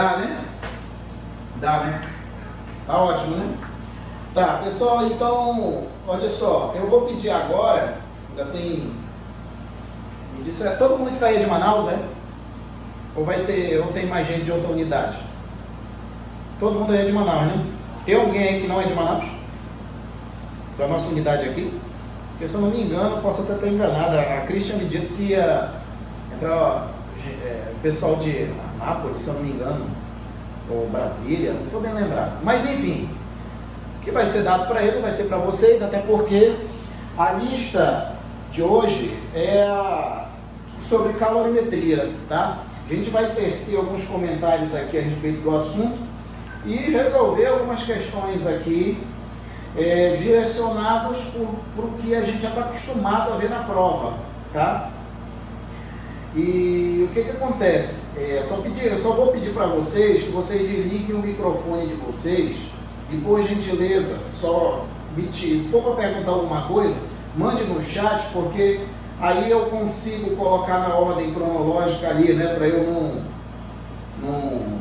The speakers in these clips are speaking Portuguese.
Dá, né? Dá, né? Tá ótimo, né? Tá, pessoal, então, olha só, eu vou pedir agora, ainda tem... Me disse, todo mundo que está aí de Manaus, é? Ou tem mais gente de outra unidade? Todo mundo aí é de Manaus, né? Tem alguém aí que não é de Manaus? Da nossa unidade aqui? Porque se eu não me engano, posso até estar enganado, a Cristian me disse que ia entrar o pessoal de Anápolis, se eu não me engano, ou Brasília, não estou bem lembrado. Mas enfim, o que vai ser dado para ele vai ser para vocês, até porque a lista de hoje é sobre calorimetria, tá? A gente vai tecer alguns comentários aqui a respeito do assunto e resolver algumas questões aqui direcionados para o que a gente já está acostumado a ver na prova, tá? E o que acontece? Eu só vou pedir para vocês que vocês desliguem o microfone de vocês e, por gentileza, se for para perguntar alguma coisa, mande no chat, porque aí eu consigo colocar na ordem cronológica ali, né, para eu não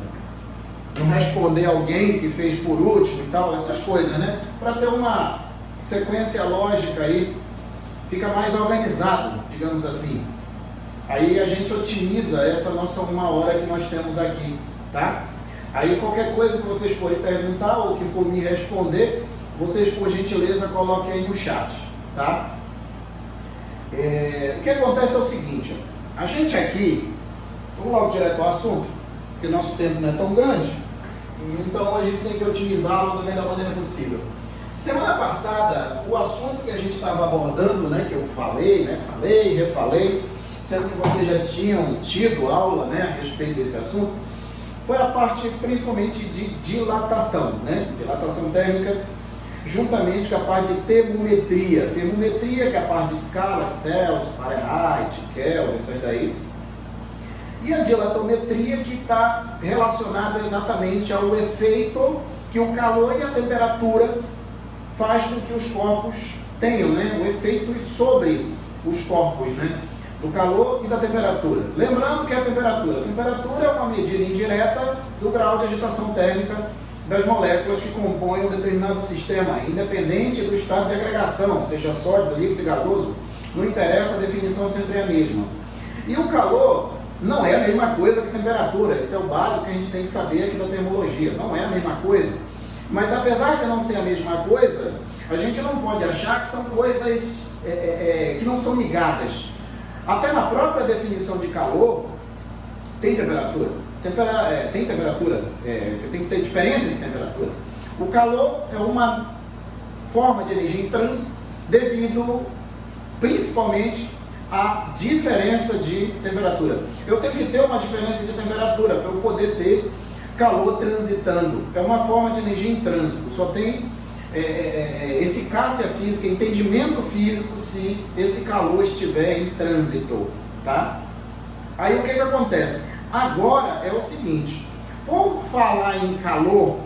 responder alguém que fez por último e tal, essas coisas, né, para ter uma sequência lógica aí, fica mais organizado, digamos assim. Aí a gente otimiza essa nossa 1 hora que nós temos aqui, tá? Aí qualquer coisa que vocês forem perguntar ou que for me responder, vocês por gentileza coloquem aí no chat, tá? O que acontece é o seguinte, a gente aqui, vamos logo direto ao assunto, porque nosso tempo não é tão grande, então a gente tem que otimizá-lo da melhor maneira possível. Semana passada, o assunto que a gente estava abordando, né, que eu falei, refalei, sendo que vocês já tinham tido aula, né, a respeito desse assunto, foi a parte principalmente de dilatação, né, dilatação térmica, juntamente com a parte de termometria. Termometria, que é a parte de escala, Celsius, Fahrenheit, Kelvin, essas daí. E a dilatometria, que está relacionada exatamente ao efeito que o calor e a temperatura faz com que os corpos tenham, né, o efeito sobre os corpos, né, do calor e da temperatura. Lembrando que a temperatura é uma medida indireta do grau de agitação térmica das moléculas que compõem um determinado sistema, independente do estado de agregação, seja sólido, líquido e gasoso, não interessa, a definição sempre é a mesma. E o calor não é a mesma coisa que a temperatura, esse é o básico que a gente tem que saber aqui da termologia, não é a mesma coisa. Mas apesar de não ser a mesma coisa, a gente não pode achar que são coisas que não são ligadas. Até na própria definição de calor, tem temperatura. Tem temperatura, tem que ter diferença de temperatura. O calor é uma forma de energia em trânsito devido principalmente à diferença de temperatura. Eu tenho que ter uma diferença de temperatura para eu poder ter calor transitando. É uma forma de energia em trânsito. Só tem eficácia física, entendimento físico se esse calor estiver em trânsito, tá? Aí o que acontece? Agora é o seguinte, por falar em calor,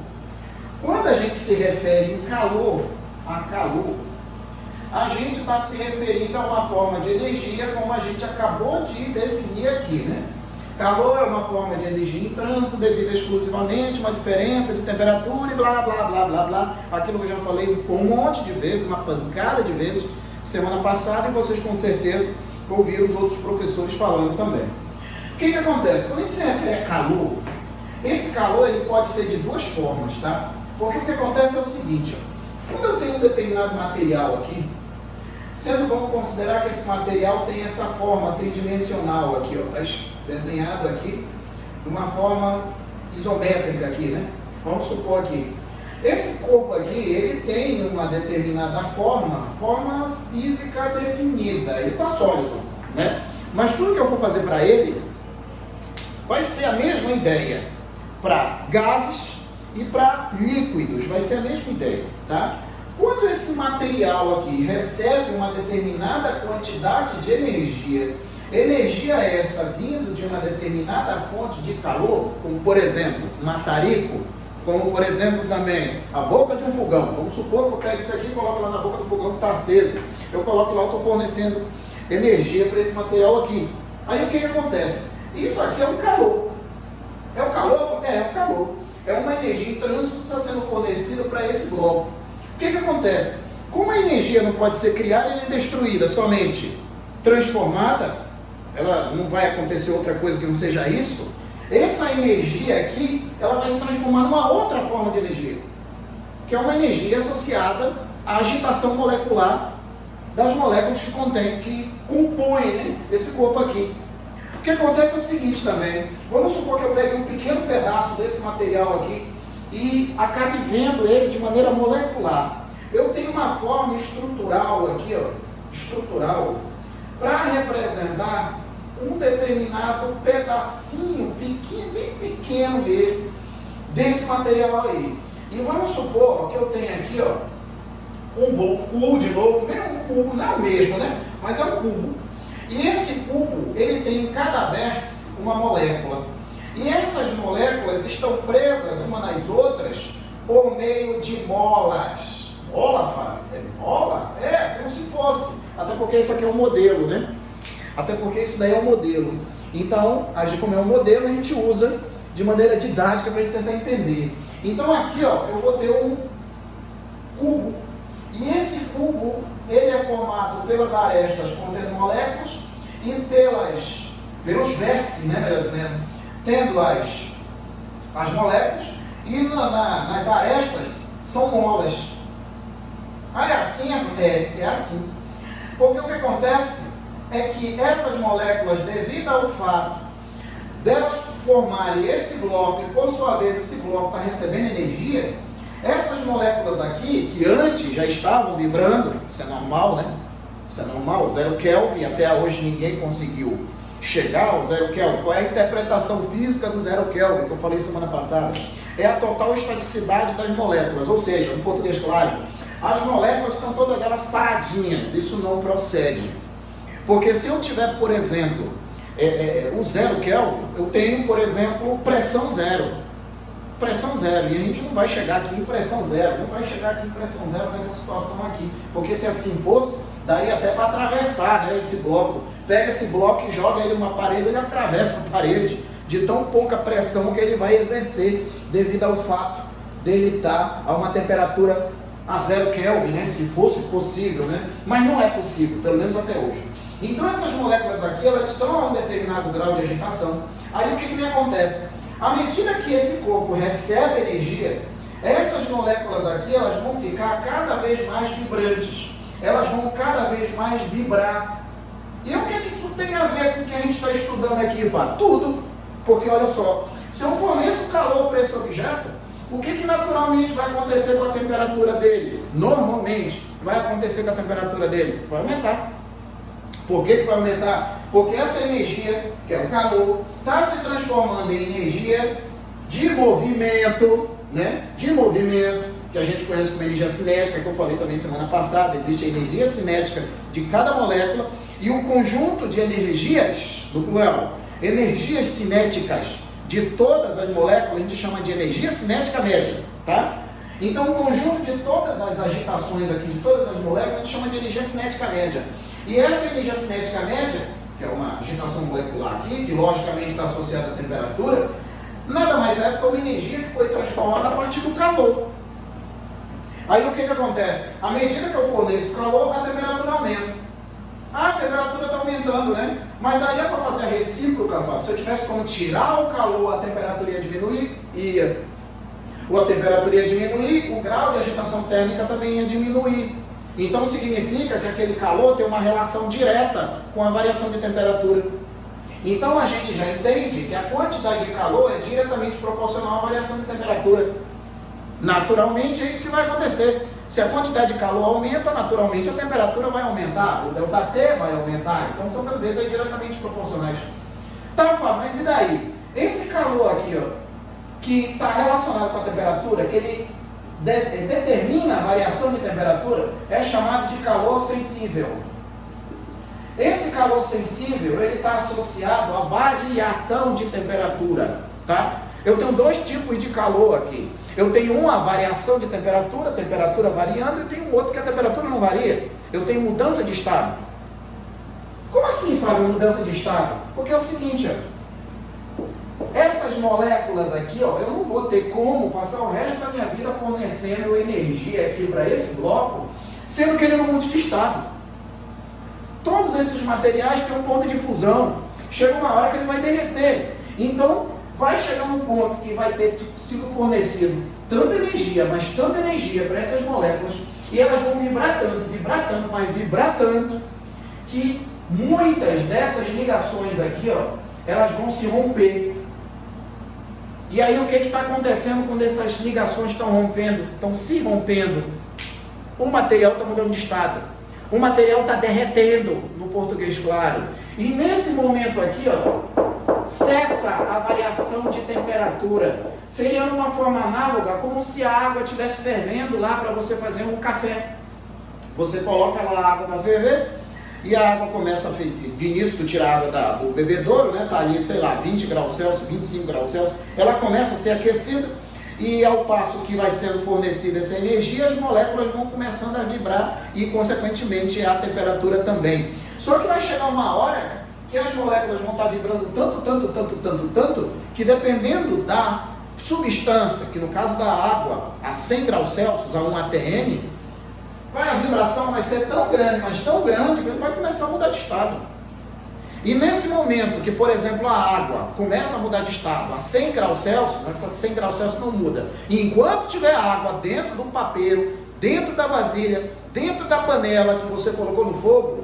quando a gente se refere em calor, a gente está se referindo a uma forma de energia como a gente acabou de definir aqui, né? Calor é uma forma de energia em trânsito devido exclusivamente a uma diferença de temperatura e blá, blá, blá, blá, blá. Aquilo que eu já falei um monte de vezes, uma pancada de vezes, semana passada, e vocês com certeza ouviram os outros professores falando também. O que acontece? Quando a gente se refere a calor, esse calor ele pode ser de duas formas, tá? Porque o que acontece é o seguinte, ó, quando eu tenho um determinado material aqui, vamos considerar que esse material tem essa forma tridimensional aqui, ó, tá desenhado aqui de uma forma isométrica aqui, né? Vamos supor aqui, esse corpo aqui, ele tem uma determinada forma física definida, ele está sólido, né? Mas tudo que eu for fazer para ele vai ser a mesma ideia para gases e para líquidos, vai ser a mesma ideia, tá? Quando esse material aqui recebe uma determinada quantidade de energia essa vindo de uma determinada fonte de calor, como por exemplo, um maçarico, como por exemplo também a boca de um fogão. Vamos supor que eu pego isso aqui e coloco lá na boca do fogão que está acesa. Eu coloco lá, estou fornecendo energia para esse material aqui. Aí o que acontece? Isso aqui é um calor. É o calor? É o calor. É uma energia em trânsito que está sendo fornecida para esse bloco. O que acontece? Como a energia não pode ser criada e nem destruída, somente transformada, ela não vai acontecer outra coisa que não seja isso, essa energia aqui, ela vai se transformar numa outra forma de energia, que é uma energia associada à agitação molecular das moléculas que compõem, né, esse corpo aqui. O que acontece é o seguinte também, vamos supor que eu pegue um pequeno pedaço desse material aqui e acabe vendo ele de maneira molecular. Eu tenho uma forma estrutural aqui, ó, estrutural, para representar um determinado pedacinho, pequeno, bem pequeno mesmo, desse material aí. E vamos supor que eu tenho aqui, ó, um cubo de novo, um cubo, não é o mesmo, né? Mas é um cubo. E esse cubo, ele tem em cada vértice uma molécula. E essas moléculas estão presas umas nas outras por meio de molas. Mola, Fábio? É mola? É, como se fosse. Até porque isso aqui é um modelo, né? Até porque isso daí é um modelo. Então, como é um modelo, a gente usa de maneira didática para a gente tentar entender. Então aqui, ó, eu vou ter um cubo. E esse cubo, ele é formado pelas arestas contendo moléculas e pelos vértices, né, melhor dizendo, tendo as moléculas, e nas arestas são molas. Ah, é assim? É assim. Porque o que acontece é que essas moléculas, devido ao fato delas formarem esse bloco, e por sua vez esse bloco está recebendo energia, essas moléculas aqui, que antes já estavam vibrando, isso é normal, né? Isso é normal, 0 Kelvin, até hoje ninguém conseguiu chegar ao 0 Kelvin. Qual é a interpretação física do 0 Kelvin, que eu falei semana passada? É a total estaticidade das moléculas, ou seja, em português claro, as moléculas estão todas elas paradinhas, isso não procede. Porque se eu tiver, por exemplo, o 0 Kelvin, eu tenho, por exemplo, pressão zero. Pressão zero, e a gente não vai chegar aqui em pressão zero, não vai chegar aqui em pressão zero nessa situação aqui, porque se assim fosse, daria até para atravessar, né, esse bloco. Pega esse bloco e joga ele numa parede, ele atravessa a parede, de tão pouca pressão que ele vai exercer, devido ao fato dele estar a uma temperatura a 0 Kelvin, né, se fosse possível, né, mas não é possível, pelo menos até hoje. Então essas moléculas aqui, elas estão a um determinado grau de agitação. Aí o que acontece? À medida que esse corpo recebe energia, essas moléculas aqui, elas vão ficar cada vez mais vibrantes. Elas vão cada vez mais vibrar. E o que tudo tem a ver com o que a gente está estudando aqui, Fábio? Tudo. Porque olha só, se eu forneço calor para esse objeto, o que naturalmente vai acontecer com a temperatura dele? Normalmente, vai acontecer com a temperatura dele? Vai aumentar. Por que vai aumentar? Porque essa energia, que é o calor, está se transformando em energia de movimento, né? De movimento, que a gente conhece como energia cinética, que eu falei também semana passada. Existe a energia cinética de cada molécula e o conjunto de energias, no plural, energias cinéticas de todas as moléculas, a gente chama de energia cinética média, tá? Então, o conjunto de todas as agitações aqui, de todas as moléculas, a gente chama de energia cinética média. E essa energia cinética média, que é uma agitação molecular aqui, que logicamente está associada à temperatura, nada mais é do que uma energia que foi transformada a partir do calor. Aí o que acontece? À medida que eu forneço calor, a temperatura aumenta. A temperatura está aumentando, né? Mas daria para fazer a recíproca, Fábio? Se eu tivesse como tirar o calor, a temperatura ia diminuir? Ia. Ou a temperatura ia diminuir, o grau de agitação térmica também ia diminuir. Então significa que aquele calor tem uma relação direta com a variação de temperatura. Então a gente já entende que a quantidade de calor é diretamente proporcional à variação de temperatura. Naturalmente é isso que vai acontecer. Se a quantidade de calor aumenta, naturalmente a temperatura vai aumentar, o ΔT vai aumentar. Então são grandezas diretamente proporcionais. Tá, Fábio, mas e daí? Esse calor aqui, ó, que está relacionado com a temperatura, que ele determina a variação de temperatura, é chamado de calor sensível. Esse calor sensível, ele está associado à variação de temperatura, tá? Eu tenho dois tipos de calor aqui. Eu tenho uma variação de temperatura, temperatura variando, e tenho outro que a temperatura não varia. Eu tenho mudança de estado. Como assim, Fábio, mudança de estado? Porque é o seguinte, ó. essas moléculas aqui, ó, eu não vou ter como passar o resto da minha vida fornecendo energia aqui para esse bloco, sendo que ele não mude de estado. Todos esses materiais têm um ponto de fusão. Chega uma hora que ele vai derreter. Então, vai chegar um ponto que vai ter sido fornecido tanta energia, mas tanta energia para essas moléculas, e elas vão vibrar tanto, mas vibrar tanto, que muitas dessas ligações aqui, ó, elas vão se romper. E aí o que está acontecendo quando essas ligações estão se rompendo? O material está mudando de estado. O material está derretendo, no português claro. E nesse momento aqui, ó, cessa a variação de temperatura. Seria uma forma análoga, como se a água estivesse fervendo lá para você fazer um café. Você coloca lá a água para ferver, e a água começa a ferver. De início, tu tira a água do bebedouro, né? Tá ali, sei lá, 20 graus Celsius, 25 graus Celsius. Ela começa a ser aquecida, e ao passo que vai sendo fornecida essa energia, as moléculas vão começando a vibrar e, consequentemente, a temperatura também. Só que vai chegar uma hora que as moléculas vão estar vibrando tanto, que dependendo da substância, que no caso da água, a 100 graus Celsius, a 1 atm, a vibração vai ser tão grande, mas tão grande, que ele vai começar a mudar de estado. E nesse momento que, por exemplo, a água começa a mudar de estado a 100 graus Celsius, essa 100 graus Celsius não muda. E enquanto tiver água dentro do papeiro, dentro da vasilha, dentro da panela que você colocou no fogo,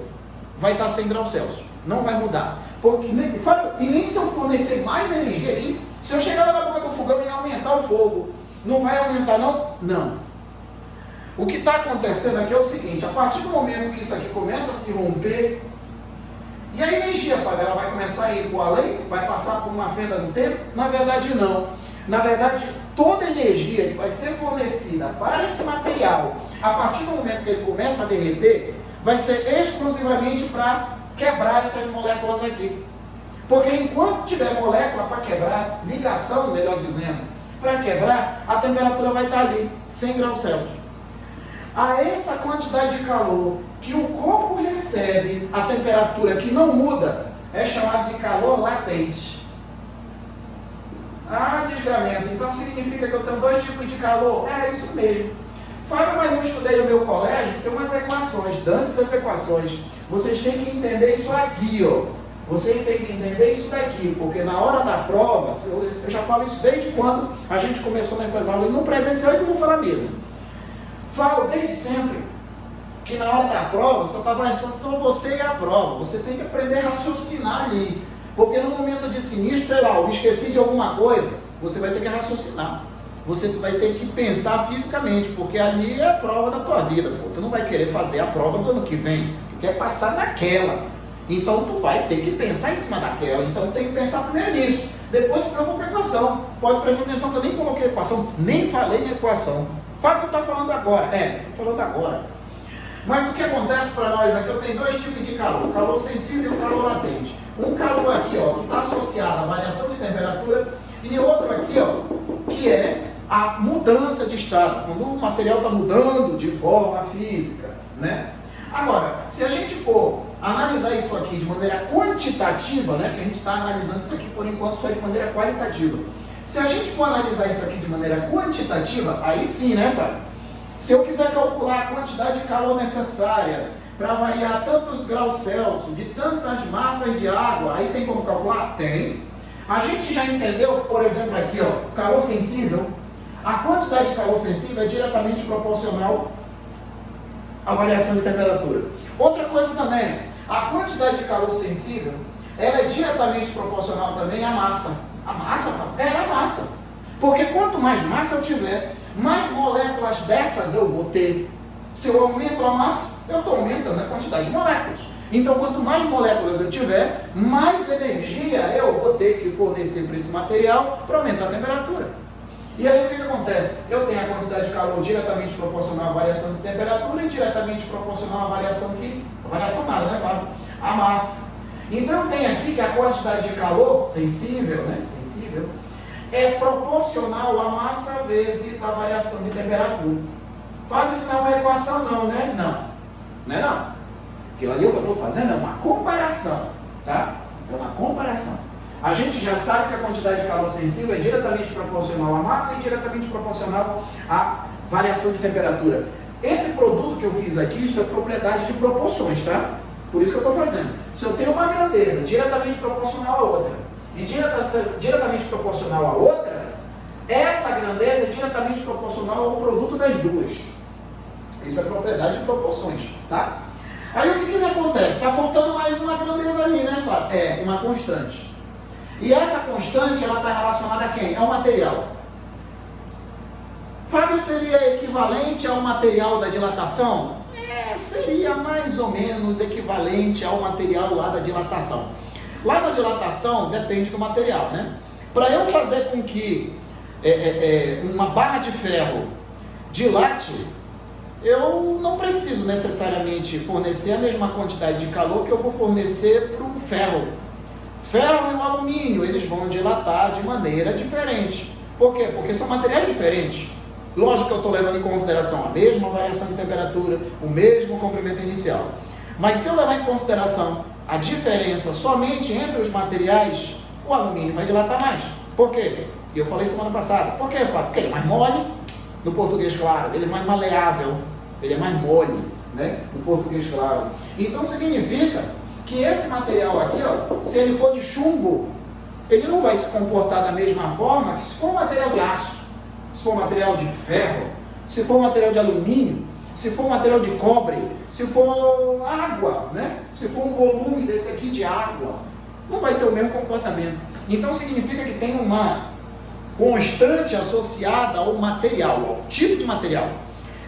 vai estar 100 graus Celsius. Não vai mudar. E nem se eu fornecer mais energia aqui, se eu chegar lá na boca do fogão e aumentar o fogo, não vai aumentar não? Não. O que está acontecendo aqui é o seguinte: a partir do momento que isso aqui começa a se romper, e a energia, Fábio, ela vai começar a ir para o além? Vai passar por uma fenda no tempo? Na verdade, não. Na verdade, toda energia que vai ser fornecida para esse material, a partir do momento que ele começa a derreter, vai ser exclusivamente para quebrar essas moléculas aqui. Porque enquanto tiver molécula para quebrar, ligação, melhor dizendo, para quebrar, a temperatura vai estar ali, 100 graus Celsius. A essa quantidade de calor que o corpo recebe, a temperatura que não muda, é chamada de calor latente. Ah, desgramento, então significa que eu tenho dois tipos de calor? É isso mesmo. Fábio, mas eu estudei no meu colégio, tem umas equações, dando essas equações. Vocês têm que entender isso aqui, ó. Vocês têm que entender isso daqui, porque na hora da prova, eu já falo isso desde quando a gente começou nessas aulas, no presencial é que eu vou falar mesmo. Falo desde sempre que na hora da prova, só você e a prova. Você tem que aprender a raciocinar ali. Porque no momento de sinistro, sei lá, eu me esqueci de alguma coisa, você vai ter que raciocinar. Você vai ter que pensar fisicamente, porque ali é a prova da tua vida. Pô. Tu não vai querer fazer a prova do ano que vem. Tu quer passar naquela. Então tu vai ter que pensar em cima daquela. Então tem que pensar primeiro nisso. Depois se preocupa com a equação. Pode prestar atenção que eu nem coloquei equação, nem falei em equação. Fábio, tu está falando agora. Estou falando agora. Mas o que acontece para nós aqui, eu tenho dois tipos de calor. Calor sensível e o calor latente. Um calor aqui, ó, que está associado à variação de temperatura, e outro aqui, ó, que é a mudança de estado, quando o material está mudando de forma física, né? Agora, se a gente for analisar isso aqui de maneira quantitativa, né, que a gente está analisando isso aqui por enquanto só de maneira qualitativa. Se a gente for analisar isso aqui de maneira quantitativa, aí sim, né, Fábio? Se eu quiser calcular a quantidade de calor necessária para variar tantos graus Celsius, de tantas massas de água, aí tem como calcular? Tem. A gente já entendeu, por exemplo, aqui, ó, calor sensível. A quantidade de calor sensível é diretamente proporcional à variação de temperatura. Outra coisa também, a quantidade de calor sensível, ela é diretamente proporcional também à massa. A massa? É a massa. Porque quanto mais massa eu tiver, mais moléculas dessas eu vou ter. Se eu aumento a massa, eu estou aumentando a quantidade de moléculas. Então, quanto mais moléculas eu tiver, mais energia eu vou ter que fornecer para esse material para aumentar a temperatura. E aí o que acontece? Eu tenho a quantidade de calor diretamente proporcional à variação de temperatura e diretamente proporcional à variação nada, né, Fábio? A massa. Então eu tenho aqui que a quantidade de calor sensível, né, é proporcional à massa vezes a variação de temperatura. Fábio, isso não é uma equação não, né? Não é não. Aquilo ali que eu estou fazendo é uma comparação, tá? É uma comparação. A gente já sabe que a quantidade de calor sensível é diretamente proporcional à massa e diretamente proporcional à variação de temperatura. Esse produto que eu fiz aqui, isso é propriedade de proporções, tá? Por isso que eu estou fazendo. Se eu tenho uma grandeza diretamente proporcional à outra e diretamente proporcional à outra, essa grandeza é diretamente proporcional ao produto das duas. Isso é propriedade de proporções, tá? Aí o que acontece? Está faltando mais uma grandeza ali, né, Fábio? É, uma constante. E essa constante, ela está relacionada a quem? Ao material. Fábio, seria equivalente ao material da dilatação? Seria mais ou menos equivalente ao material lá da dilatação. Lá na dilatação, depende do material, né? Para eu fazer com que uma barra de ferro dilate, eu não preciso necessariamente fornecer a mesma quantidade de calor que eu vou fornecer para o ferro. Ferro e o alumínio, eles vão dilatar de maneira diferente. Por quê? Porque são materiais diferentes. Lógico que eu estou levando em consideração a mesma variação de temperatura, o mesmo comprimento inicial. Mas se eu levar em consideração a diferença somente entre os materiais, o alumínio vai dilatar mais. Por quê? E eu falei semana passada. Por quê, Fábio? Porque ele é mais mole, no português claro, ele é mais maleável, ele é mais mole, né? No português claro. Então significa que esse material aqui, ó, se ele for de chumbo, ele não vai se comportar da mesma forma que se for um material de aço, se for um material de ferro, se for um material de alumínio, se for um material de cobre, se for água, né? Se for um volume desse aqui de água, não vai ter o mesmo comportamento. Então significa que tem uma constante associada ao material, ao tipo de material.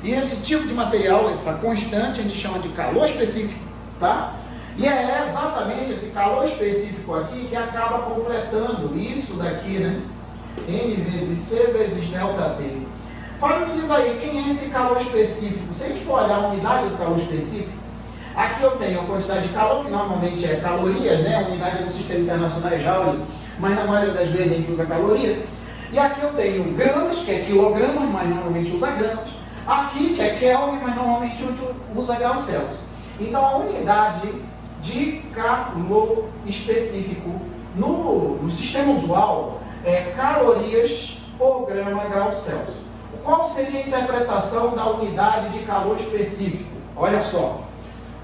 E esse tipo de material, essa constante, a gente chama de calor específico, tá? E é exatamente esse calor específico aqui que acaba completando isso daqui, né? N vezes C vezes delta T. Fábio, me diz aí, quem é esse calor específico? Se a gente for olhar a unidade do calor específico, aqui eu tenho a quantidade de calor, que normalmente é calorias, né? A unidade do sistema internacional é joule, mas na maioria das vezes a gente usa caloria. E aqui eu tenho gramas, que é quilogramas, mas normalmente usa gramas. Aqui, que é Kelvin, mas normalmente usa graus Celsius. Então a unidade de calor específico no sistema usual é calorias por grama grau Celsius. Qual seria a interpretação da unidade de calor específico? Olha só,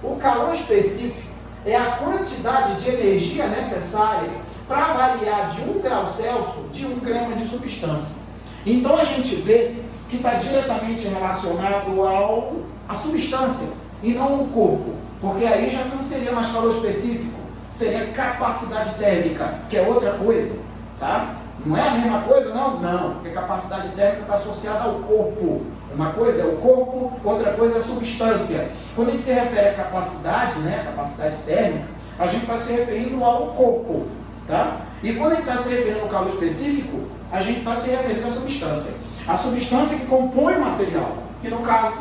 o calor específico é a quantidade de energia necessária para variar de 1 grau Celsius de 1 grama de substância. Então a gente vê que está diretamente relacionado à substância e não ao corpo, porque aí já não seria mais calor específico, seria capacidade térmica, que é outra coisa, tá? Não é a mesma coisa, não? Não, porque capacidade térmica está associada ao corpo. Uma coisa é o corpo, outra coisa é a substância. Quando a gente se refere à capacidade, né, a capacidade térmica, a gente está se referindo ao corpo, tá? E quando a gente está se referindo ao calor específico, a gente está se referindo à substância. A substância que compõe o material, que no caso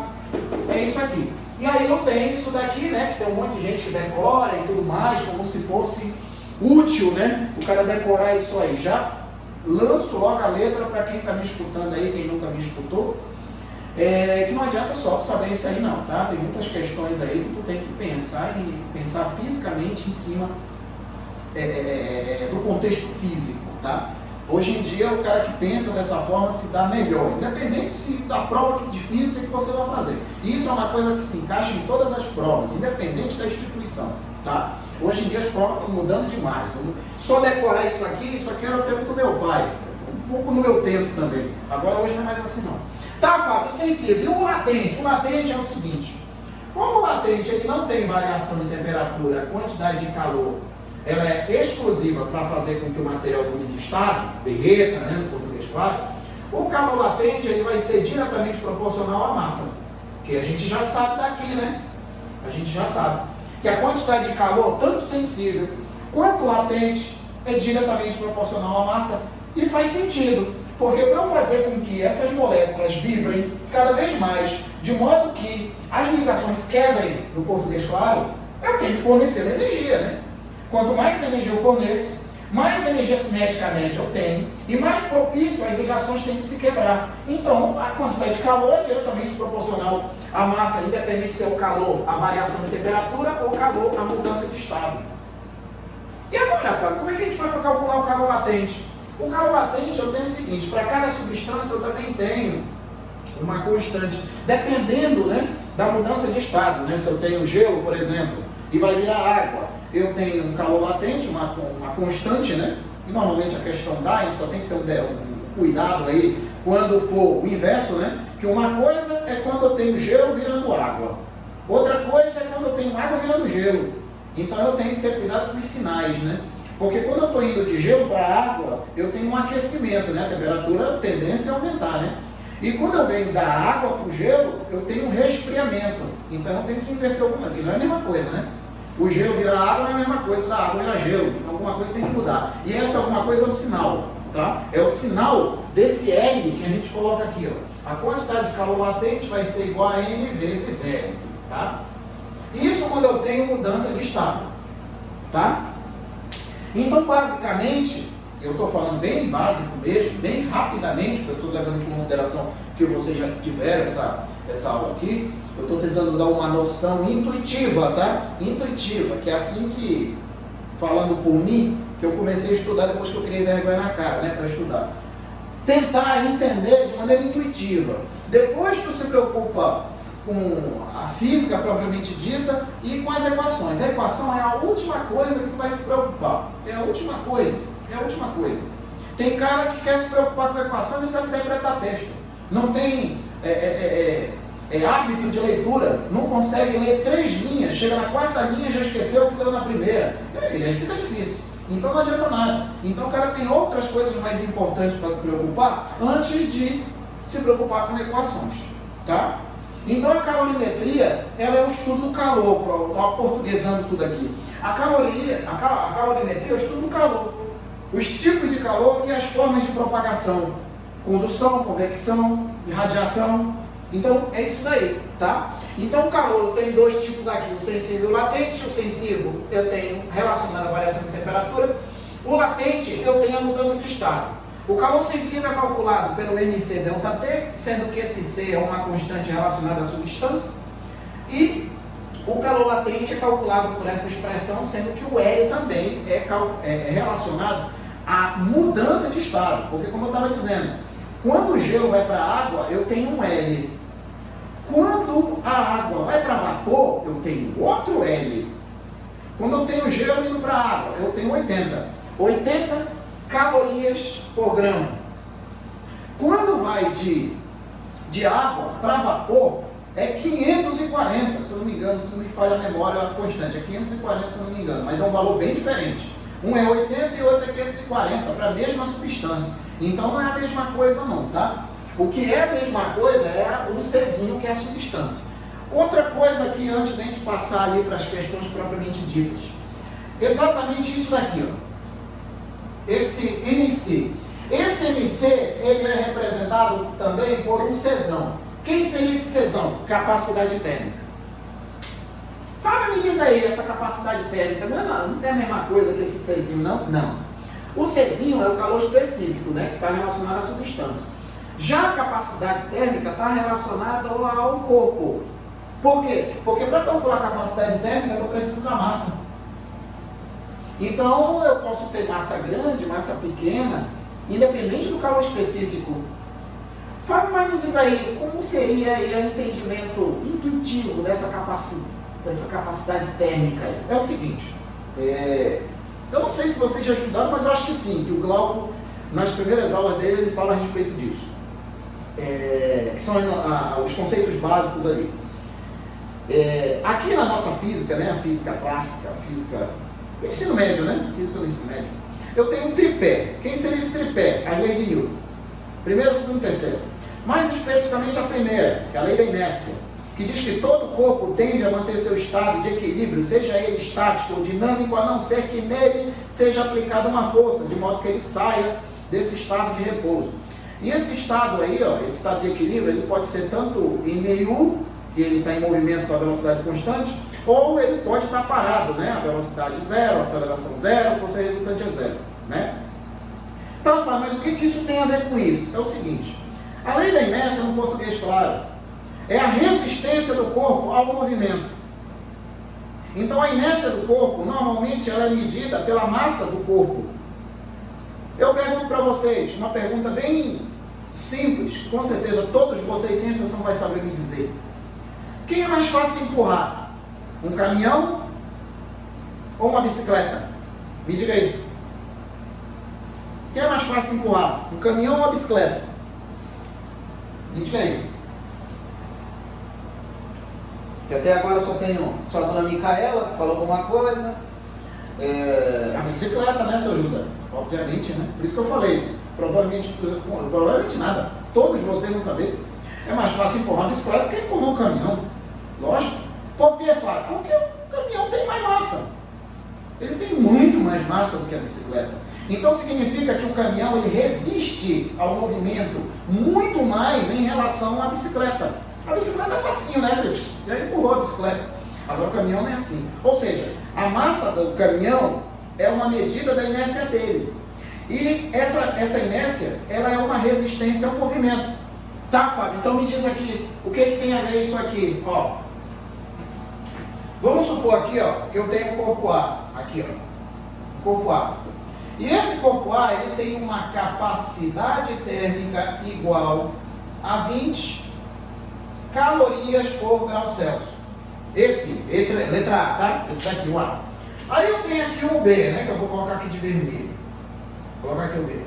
é isso aqui. E aí eu tenho isso daqui, né, que tem um monte de gente que decora e tudo mais, como se fosse útil, né, o cara decorar isso aí. Já lanço logo a letra para quem está me escutando aí, quem nunca me escutou, que não adianta só tu saber isso aí não, tá? Tem muitas questões aí que tu tem que pensar e pensar fisicamente em cima do contexto físico, tá? Hoje em dia o cara que pensa dessa forma se dá melhor, independente da prova de física que você vai fazer. Isso é uma coisa que se encaixa em todas as provas, independente da instituição, tá? Hoje em dia as provas estão mudando demais. Só decorar isso aqui era o tempo do meu pai, um pouco no meu tempo também. Agora hoje não é mais assim não. Tá, Fábio, sensível. E o latente? O latente é o seguinte, como o latente ele não tem variação de temperatura, quantidade de calor, ela é exclusiva para fazer com que o material mude de estado, derreta, né, no português claro, o calor latente ele vai ser diretamente proporcional à massa, que a gente já sabe daqui, né? A gente já sabe que a quantidade de calor, tanto sensível quanto latente, é diretamente proporcional à massa e faz sentido, porque para eu fazer com que essas moléculas vibrem cada vez mais, de modo que as ligações quebrem no português claro, eu tenho que fornecer energia, né? Quanto mais energia eu forneço, mais energia cineticamente eu tenho e mais propício as ligações têm que se quebrar. Então, a quantidade de calor é diretamente proporcional à massa, independente se é o calor, a variação de temperatura ou o calor, a mudança de estado. E agora, Fábio, como é que a gente faz para calcular o calor latente? O calor latente eu tenho o seguinte, para cada substância eu também tenho uma constante, dependendo, né, da mudança de estado, né? Se eu tenho gelo, por exemplo, e vai virar água, eu tenho um calor latente, uma constante, né? E normalmente a questão dá, a gente só tem que ter um cuidado aí, quando for o inverso, né? Que uma coisa é quando eu tenho gelo virando água, outra coisa é quando eu tenho água virando gelo. Então eu tenho que ter cuidado com os sinais, né? Porque quando eu estou indo de gelo para água, eu tenho um aquecimento, né? A temperatura tendência a aumentar, né? E quando eu venho da água para o gelo, eu tenho um resfriamento. Então eu tenho que inverter alguma coisa, que não é a mesma coisa, né? O gelo virar água não é a mesma coisa da água virar gelo. Então alguma coisa tem que mudar. E essa alguma coisa é o sinal, tá? É o sinal desse L que a gente coloca aqui, ó. A quantidade de calor latente vai ser igual a M vezes L, tá? Isso quando eu tenho mudança de estado, tá? Então, basicamente, eu estou falando bem básico mesmo, bem rapidamente, porque eu estou levando em consideração que vocês já tiveram essa aula aqui. Eu estou tentando dar uma noção intuitiva, tá? Intuitiva, que é assim que, falando por mim, que eu comecei a estudar depois que eu criei vergonha na cara, né, para estudar. Tentar entender de maneira intuitiva. Depois tu se preocupa com a física propriamente dita e com as equações. A equação é a última coisa que tu vai se preocupar. É a última coisa. É a última coisa. Tem cara que quer se preocupar com a equação e não sabe interpretar texto. Não tem hábito de leitura. Não consegue ler 3 linhas. Chega na 4ª linha e já esqueceu o que leu na primeira. E aí fica difícil. Então não adianta nada. Então o cara tem outras coisas mais importantes para se preocupar antes de se preocupar com equações. Tá? Então a calorimetria, ela é o estudo do calor, estou portuguesando tudo aqui. A calorimetria é o estudo do calor, os tipos de calor e as formas de propagação, condução, convecção, irradiação. Então é isso daí, tá? Então o calor tem 2 tipos aqui, o sensível e o latente. O sensível eu tenho relacionado à variação de temperatura, o latente eu tenho a mudança de estado. O calor sensível é calculado pelo MC ΔT, sendo que esse C é uma constante relacionada à substância, e o calor latente é calculado por essa expressão, sendo que o L também é relacionado à mudança de estado, porque como eu estava dizendo, quando o gelo vai para a água, eu tenho um L. Quando a água vai para vapor, eu tenho outro L. Quando eu tenho gelo indo para a água, eu tenho 80 calorias por grama. Quando vai de água para vapor, é 540, se eu não me engano, se não me falha a memória constante, é 540 se eu não me engano, mas é um valor bem diferente. Um é 80 e outro é 540, para a mesma substância. Então não é a mesma coisa não, tá? O que é a mesma coisa é o Czinho, que é a substância. Outra coisa aqui, antes de a gente passar ali para as questões propriamente ditas, exatamente isso daqui, ó. Esse MC. Esse MC, ele é representado também por um Czão. Quem seria esse Czão? Capacidade térmica. Fábio, me diz aí, essa capacidade térmica, não é a mesma coisa que esse Czinho, não? Não. O Czinho é o calor específico, né, que está relacionado à substância. Já a capacidade térmica está relacionada ao corpo. Por quê? Porque para calcular a capacidade térmica, eu preciso da massa. Então, eu posso ter massa grande, massa pequena, independente do calor específico. Fábio, mas me diz aí, como seria aí o entendimento intuitivo dessa capacidade térmica aí? É o seguinte, eu não sei se vocês já estudaram, mas eu acho que sim, que o Glauco, nas primeiras aulas dele, ele fala a respeito disso. Que são os conceitos básicos ali. Aqui na nossa física, né, a física clássica, a física do ensino médio, né? Física do ensino médio. Eu tenho um tripé. Quem seria esse tripé? As leis de Newton. Primeiro, segundo e terceiro. Mais especificamente a primeira, que é a lei da inércia, que diz que todo corpo tende a manter seu estado de equilíbrio, seja ele estático ou dinâmico, a não ser que nele seja aplicada uma força, de modo que ele saia desse estado de repouso. E esse estado aí, ó, esse estado de equilíbrio, ele pode ser tanto em meio U, que ele está em movimento com a velocidade constante, ou ele pode estar parado, né? A velocidade zero, a aceleração zero, a força resultante é zero, né? Então, mas o que isso tem a ver com isso? É o seguinte, a lei da inércia, no português claro, é a resistência do corpo ao movimento. Então a inércia do corpo, normalmente, ela é medida pela massa do corpo. Eu pergunto para vocês, uma pergunta bem simples, com certeza todos vocês, sem exceção, vai saber me dizer. Quem é mais fácil empurrar? Um caminhão ou uma bicicleta? Me diga aí. Quem é mais fácil empurrar? Um caminhão ou uma bicicleta? Me diga aí. Que até agora eu só tenho a dona Micaela, que falou alguma coisa. A bicicleta, né, seu José? Obviamente, né? Por isso que eu falei. Provavelmente nada. Todos vocês vão saber. É mais fácil empurrar uma bicicleta que empurrar um caminhão. Lógico. Por que, Fábio? Porque o caminhão tem mais massa. Ele tem muito mais massa do que a bicicleta. Então significa que o caminhão ele resiste ao movimento muito mais em relação à bicicleta. A bicicleta é facinho, né, Cris? Já empurrou a bicicleta. Agora o caminhão não é assim. Ou seja, a massa do caminhão é uma medida da inércia dele. E essa inércia, ela é uma resistência ao movimento. Tá, Fábio? Então me diz aqui, o que tem a ver isso aqui? Ó, vamos supor aqui, ó, que eu tenho o corpo A. Aqui, ó. Corpo A. E esse corpo A, ele tem uma capacidade térmica igual a 20 calorias por grau Celsius. Esse, letra A, tá? Esse daqui, o A. Aí eu tenho aqui o B, né? Que eu vou colocar aqui de vermelho. Vou colocar aqui o B.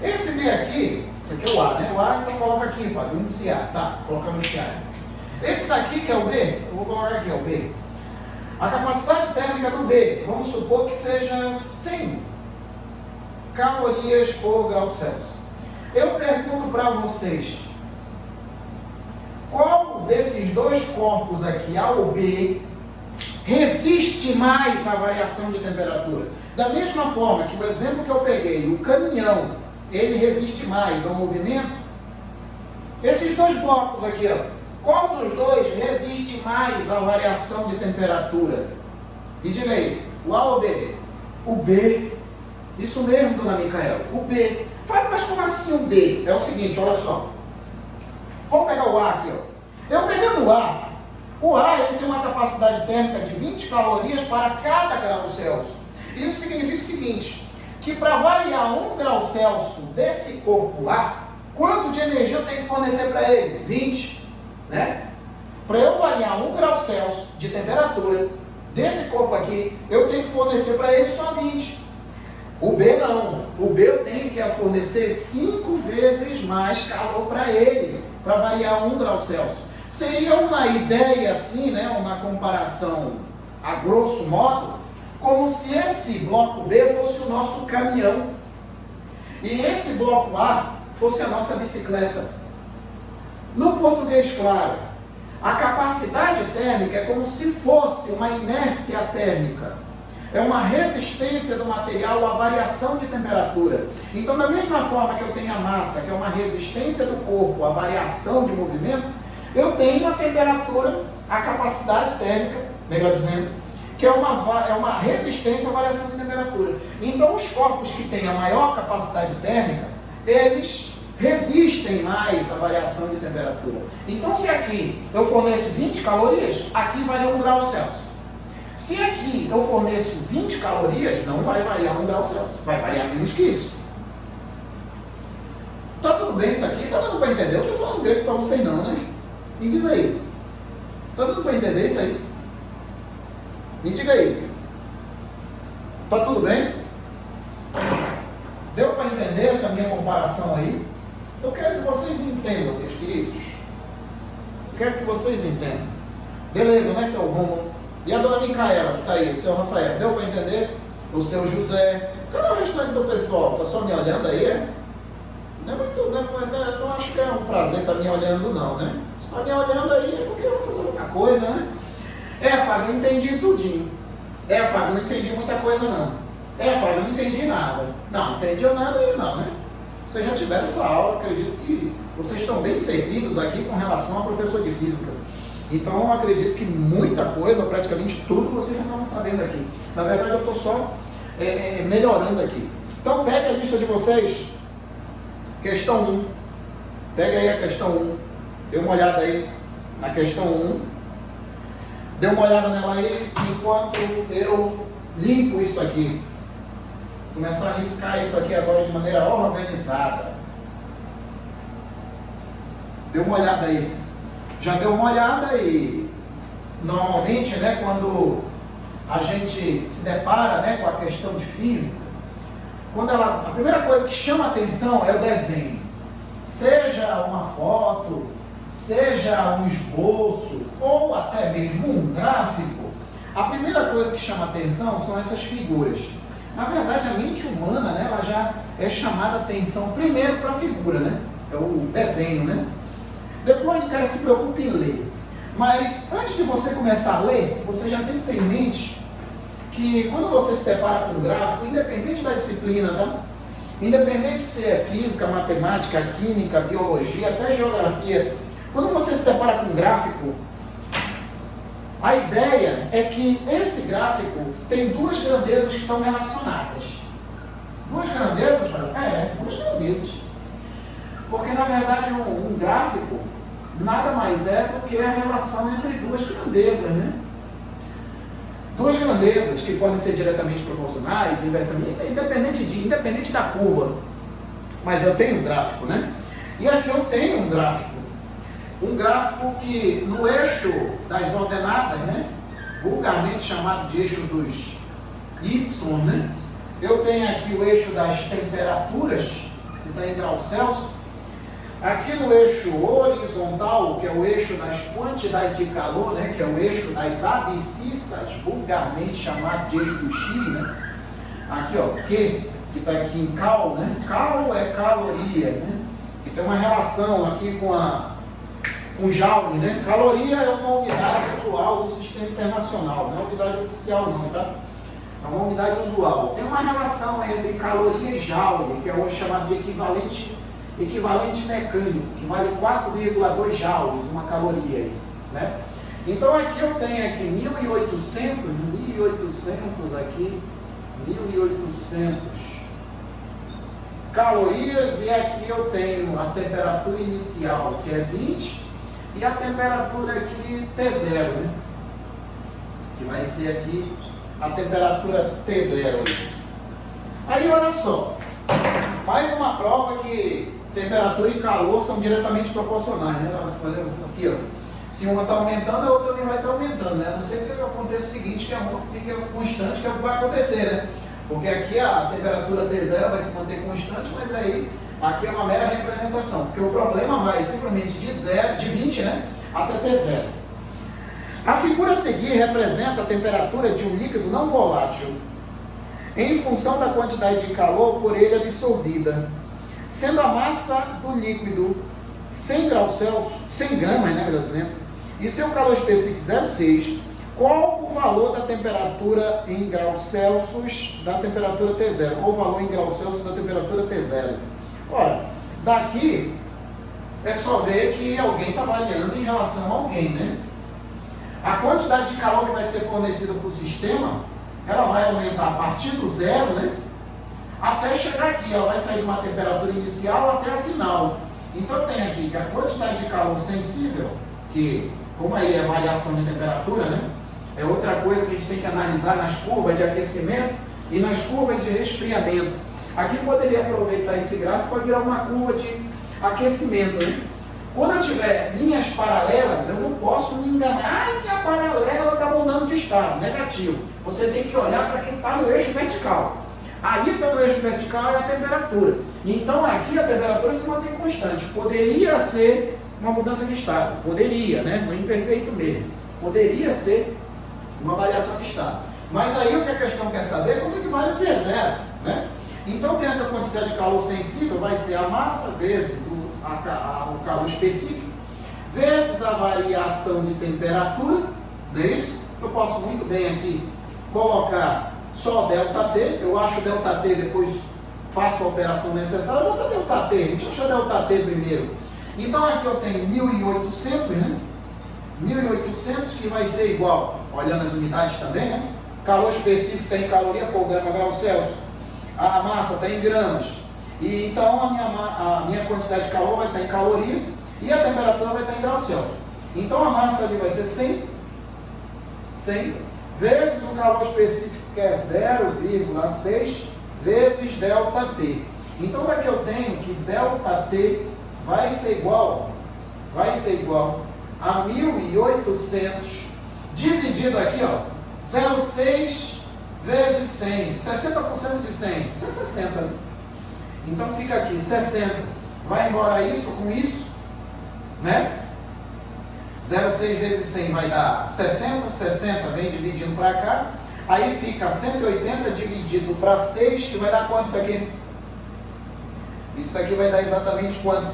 Esse B aqui, esse aqui é o A, né? O A, então coloca aqui, Fábio, o índice A, tá? Coloca o índice A. Esse daqui que é o B, eu vou colocar aqui, é o B. A capacidade térmica do B, vamos supor que seja 100 calorias por grau Celsius. Eu pergunto para vocês, qual desses dois corpos aqui, A ou B, resiste mais à variação de temperatura? Da mesma forma que o exemplo que eu peguei, o caminhão, ele resiste mais ao movimento, esses dois blocos aqui, ó, qual dos dois resiste mais à variação de temperatura? Me diga aí, o A ou o B? O B. Isso mesmo, dona Micaela, o B. Fala, mas como assim o B? É o seguinte, olha só. Vamos pegar o A aqui, ó. Eu pegando o A ele tem uma capacidade térmica de 20 calorias para cada grau Celsius. Isso significa o seguinte, que para variar 1 grau Celsius desse corpo A, quanto de energia eu tenho que fornecer para ele? 20, né? Para eu variar 1 grau Celsius de temperatura desse corpo aqui, eu tenho que fornecer para ele só 20. O B não. O B eu tenho que fornecer 5 vezes mais calor para ele, para variar 1 grau Celsius. Seria uma ideia assim, né, uma comparação a grosso modo, como se esse bloco B fosse o nosso caminhão e esse bloco A fosse a nossa bicicleta. No português claro, a capacidade térmica é como se fosse uma inércia térmica. É uma resistência do material à variação de temperatura. Então, da mesma forma que eu tenho a massa, que é uma resistência do corpo à variação de movimento, eu tenho a temperatura, a capacidade térmica, melhor dizendo, que é uma resistência à variação de temperatura. Então, os corpos que têm a maior capacidade térmica, eles resistem mais à variação de temperatura. Então, se aqui eu forneço 20 calorias, aqui varia 1 grau Celsius. Se aqui eu forneço 20 calorias, não vai variar 1 grau Celsius, vai variar menos que isso. Tá tudo bem isso aqui? Tá dando para entender? Eu estou falando grego para vocês não, né? Me diz aí. Tá dando para entender isso aí? Me diga aí. Tá tudo bem? Deu para entender essa minha comparação aí? Eu quero que vocês entendam, meus queridos. Eu quero que vocês entendam. Beleza, né, seu Romulo? E a dona Micaela, que está aí, o seu Rafael, deu para entender? O seu José. Cadê o restante do pessoal? Está só me olhando aí, é? Não é muito, não acho que é um prazer estar me olhando, não, né? Se está me olhando aí é porque eu vou fazer outra coisa, né? Fábio, eu entendi tudinho. Fábio, não entendi muita coisa, não. Fábio, eu não entendi nada. Não entendi nada aí, não, né? Vocês já tiveram essa aula, acredito que vocês estão bem servidos aqui com relação ao professor de física. Então, eu acredito que muita coisa, praticamente tudo, vocês já estão sabendo aqui. Na verdade, eu estou só melhorando aqui. Então, pegue a lista de vocês, questão 1. Pega aí a questão 1. Dê uma olhada aí na questão 1. Dê uma olhada nela aí, enquanto eu limpo isso aqui. Vou começar a riscar isso aqui agora de maneira organizada. Dê uma olhada aí. Já deu uma olhada e normalmente, né, quando a gente se depara, né, com a questão de física, a primeira coisa que chama a atenção é o desenho. Seja uma foto, seja um esboço, ou até mesmo um gráfico, a primeira coisa que chama a atenção são essas figuras. Na verdade, a mente humana, né, ela já é chamada a atenção primeiro para a figura, né? É o desenho, né? Depois o cara se preocupa em ler. Mas antes de você começar a ler, você já tem que ter em mente que quando você se depara com um gráfico, independente da disciplina, tá? Independente se é física, matemática, química, biologia, até geografia, quando você se depara com um gráfico, a ideia é que esse gráfico tem duas grandezas que estão relacionadas. Duas grandezas? Duas grandezas. Porque na verdade um gráfico nada mais é do que a relação entre duas grandezas, né? Duas grandezas que podem ser diretamente proporcionais, inversamente, independente da curva. Mas eu tenho um gráfico, né? E aqui eu tenho um gráfico. Um gráfico que no eixo das ordenadas, né? Vulgarmente chamado de eixo dos Y, né? Eu tenho aqui o eixo das temperaturas, que está em graus Celsius. Aqui no eixo horizontal, que é o eixo das quantidades de calor, né, que é o eixo das abscissas, vulgarmente chamado de eixo do Chi, né? Aqui, ó, que está aqui em cal, né? Cal é caloria, né? Que tem uma relação aqui com joule, né? Caloria é uma unidade usual do sistema internacional, não é unidade oficial não, tá? É uma unidade usual. Tem uma relação entre caloria e joule, que é o chamado de equivalente mecânico, que vale 4,2 joules, uma caloria aí, né? Então aqui eu tenho aqui 1.800 aqui, 1.800 calorias, e aqui eu tenho a temperatura inicial, que é 20, e a temperatura aqui T0, né? Que vai ser aqui a temperatura T0. Aí olha só, mais uma prova que temperatura e calor são diretamente proporcionais, né? Aqui, ó. Se uma está aumentando, a outra também vai estar aumentando, né? A não ser que aconteça o seguinte, que a outra fique constante, que é o que vai acontecer, né? Porque aqui a temperatura T0 vai se manter constante, mas aí aqui é uma mera representação, porque o problema vai simplesmente de 20, né, até T0. A figura a seguir representa a temperatura de um líquido não volátil em função da quantidade de calor por ele absorvida. Sendo a massa do líquido 100 graus Celsius, 100 gramas, né, melhor dizendo, e seu calor específico 0,6, qual o valor da temperatura em graus Celsius da temperatura T0? Qual o valor em graus Celsius da temperatura T0? Ora, daqui é só ver que alguém está variando em relação a alguém, né? A quantidade de calor que vai ser fornecida para o sistema, ela vai aumentar a partir do zero, né? Até chegar aqui, ela vai sair de uma temperatura inicial até a final. Então eu tenho aqui que a quantidade de calor sensível, que como aí é variação de temperatura, né? É outra coisa que a gente tem que analisar nas curvas de aquecimento e nas curvas de resfriamento. Aqui eu poderia aproveitar esse gráfico para virar uma curva de aquecimento, né? Quando eu tiver linhas paralelas, eu não posso me enganar. Ah, linha paralela está mudando de estado, negativo. Você tem que olhar para quem está no eixo vertical. Ali está no eixo vertical é a temperatura. Então aqui a temperatura se mantém constante. Poderia ser uma mudança de estado. Poderia, né? No imperfeito mesmo. Poderia ser uma variação de estado. Mas aí o que a questão quer saber é quanto é que vale o T0, né? Então dentro da quantidade de calor sensível vai ser a massa vezes o calor específico, vezes a variação de temperatura, não é isso? Eu posso muito bem aqui colocar só ΔT, eu acho ΔT, depois faço a operação necessária, bota ΔT, a gente acha ΔT primeiro. Então aqui eu tenho 1.800, né? 1.800 que vai ser igual, olhando as unidades também, né? Calor específico está em caloria por grama grau Celsius, a massa está em gramas. E então a minha quantidade de calor vai estar em caloria e a temperatura vai estar em graus Celsius. Então a massa ali vai ser 100 100, vezes o calor específico, que é 0,6 vezes ΔT. Então daqui eu tenho que ΔT vai ser igual a 1.800 dividido aqui, ó, 0,6 vezes 100, 60% de 100, isso é 60, né? Então fica aqui 60, vai embora isso com isso, né? 0,6 vezes 100 vai dar 60, 60 vem dividindo para cá, aí fica 180 dividido para 6, que vai dar quanto isso aqui? Isso aqui vai dar exatamente quanto?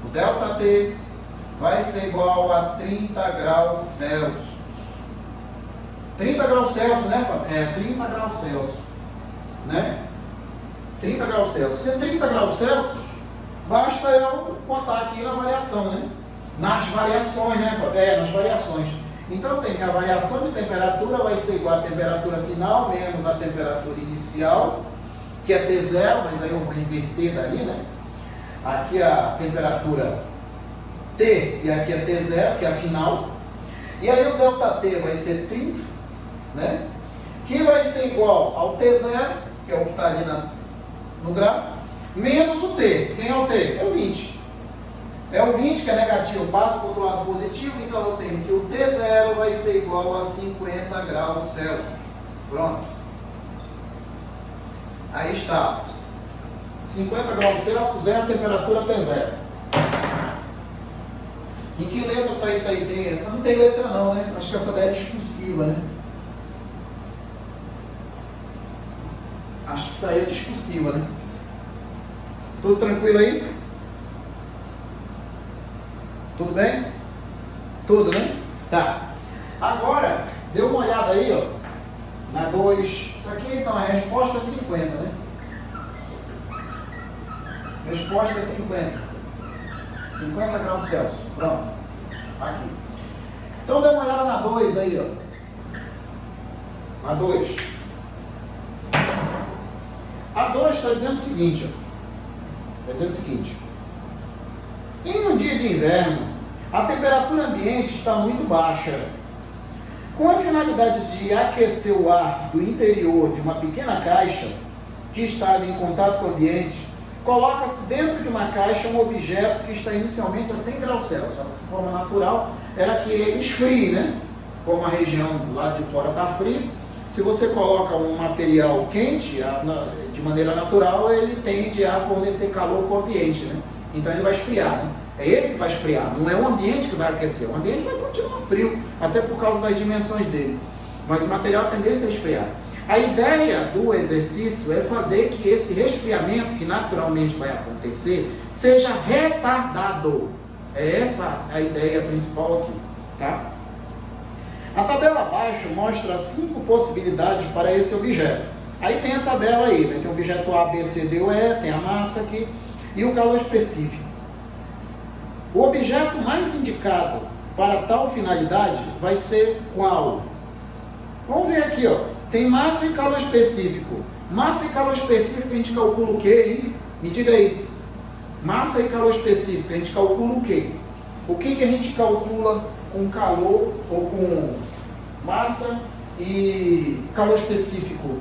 O ΔT vai ser igual a 30 graus Celsius. 30 graus Celsius, né, Fábio? 30 graus Celsius, né? 30 graus Celsius. Se é 30 graus Celsius, basta eu botar aqui na variação, né? Nas variações, né, Fábio? Nas variações. Então tem que a variação de temperatura vai ser igual à temperatura final menos a temperatura inicial, que é T0, mas aí eu vou inverter dali, né? Aqui a temperatura T e aqui é T0, que é a final. E aí o ΔT vai ser 30, né? Que vai ser igual ao T0, que é o que está ali no gráfico, menos o T. Quem é o T? É o 20. É o 20 que é negativo, passa para o outro lado positivo, então eu tenho que o T0 vai ser igual a 50 graus Celsius. Pronto. Aí está. 50 graus Celsius é a temperatura T0. Em que letra está isso aí? Não tem letra não, né? Acho que essa daí é discursiva, né? Acho que isso aí é discursiva, né? Tudo tranquilo aí? Tudo bem? Tudo, né? Tá. Agora, dê uma olhada aí, ó. Na 2. Isso aqui, então, a resposta é 50, né? Resposta é 50. 50 graus Celsius. Pronto. Aqui. Então, dê uma olhada na 2 aí, ó. Na 2. A 2 está dizendo o seguinte, ó. Está dizendo o seguinte. Em um dia de inverno, a temperatura ambiente está muito baixa. Com a finalidade de aquecer o ar do interior de uma pequena caixa que estava em contato com o ambiente, coloca-se dentro de uma caixa um objeto que está inicialmente a 100 graus Celsius. A forma natural era que ele esfrie, né? Como a região do lado de fora está fria, se você coloca um material quente, de maneira natural, ele tende a fornecer calor para o ambiente, né? Então ele vai esfriar, né? É ele que vai esfriar, não é o ambiente que vai aquecer. O ambiente vai continuar frio, até por causa das dimensões dele. Mas o material a tendência é esfriar. A ideia do exercício é fazer que esse resfriamento, que naturalmente vai acontecer, seja retardado. É essa a ideia principal aqui, tá? A tabela abaixo mostra 5 possibilidades para esse objeto. Aí tem a tabela aí, né? Tem o objeto A, B, C, D ou E, tem a massa aqui e o calor específico. O objeto mais indicado para tal finalidade vai ser qual? Vamos ver aqui, ó. Tem massa e calor específico. Massa e calor específico a gente calcula o quê, hein? Me diga aí. Massa e calor específico, a gente calcula o quê? O que a gente calcula com calor ou com massa e calor específico?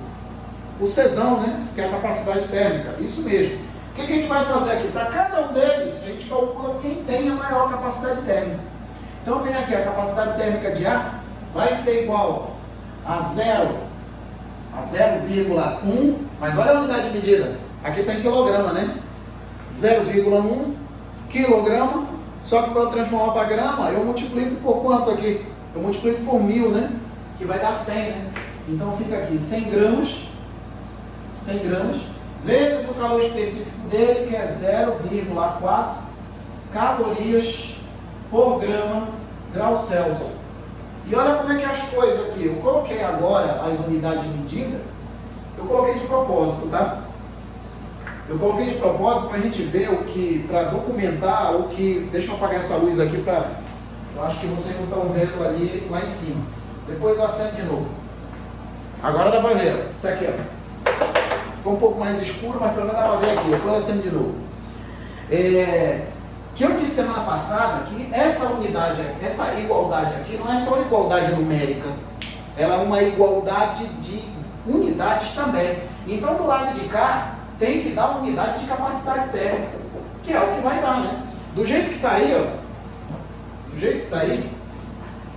O Czão, né? Que é a capacidade térmica. Isso mesmo. O que a gente vai fazer aqui? Para cada um deles, a gente calcula quem tem a maior capacidade térmica. Então tem aqui a capacidade térmica de A vai ser igual a 0,1, mas olha a unidade de medida. Aqui está em quilograma, né? 0,1 quilograma, só que para eu transformar para grama, eu multiplico por quanto aqui? Eu multiplico por 1000, né? Que vai dar 100, né? Então fica aqui 100 gramas, vezes o calor específico dele, que é 0,4 calorias por grau Celsius. E olha como é que é as coisas aqui. Eu coloquei agora as unidades de medida, eu coloquei de propósito, tá? Eu coloquei de propósito para a gente ver o que, para documentar o que. Deixa eu apagar essa luz aqui para. Eu acho que vocês não estão vendo ali lá em cima. Depois eu acendo de novo. Agora dá para ver. Isso aqui, ó. Ficou um pouco mais escuro, mas pelo menos dá para ver aqui. Depois eu acendo de novo. Que eu disse semana passada que essa unidade, essa igualdade aqui não é só igualdade numérica, ela é uma igualdade de unidades também. Então do lado de cá tem que dar unidade de capacidade térmica, que é o que vai dar, né? Do jeito que está aí, ó, do jeito que está aí,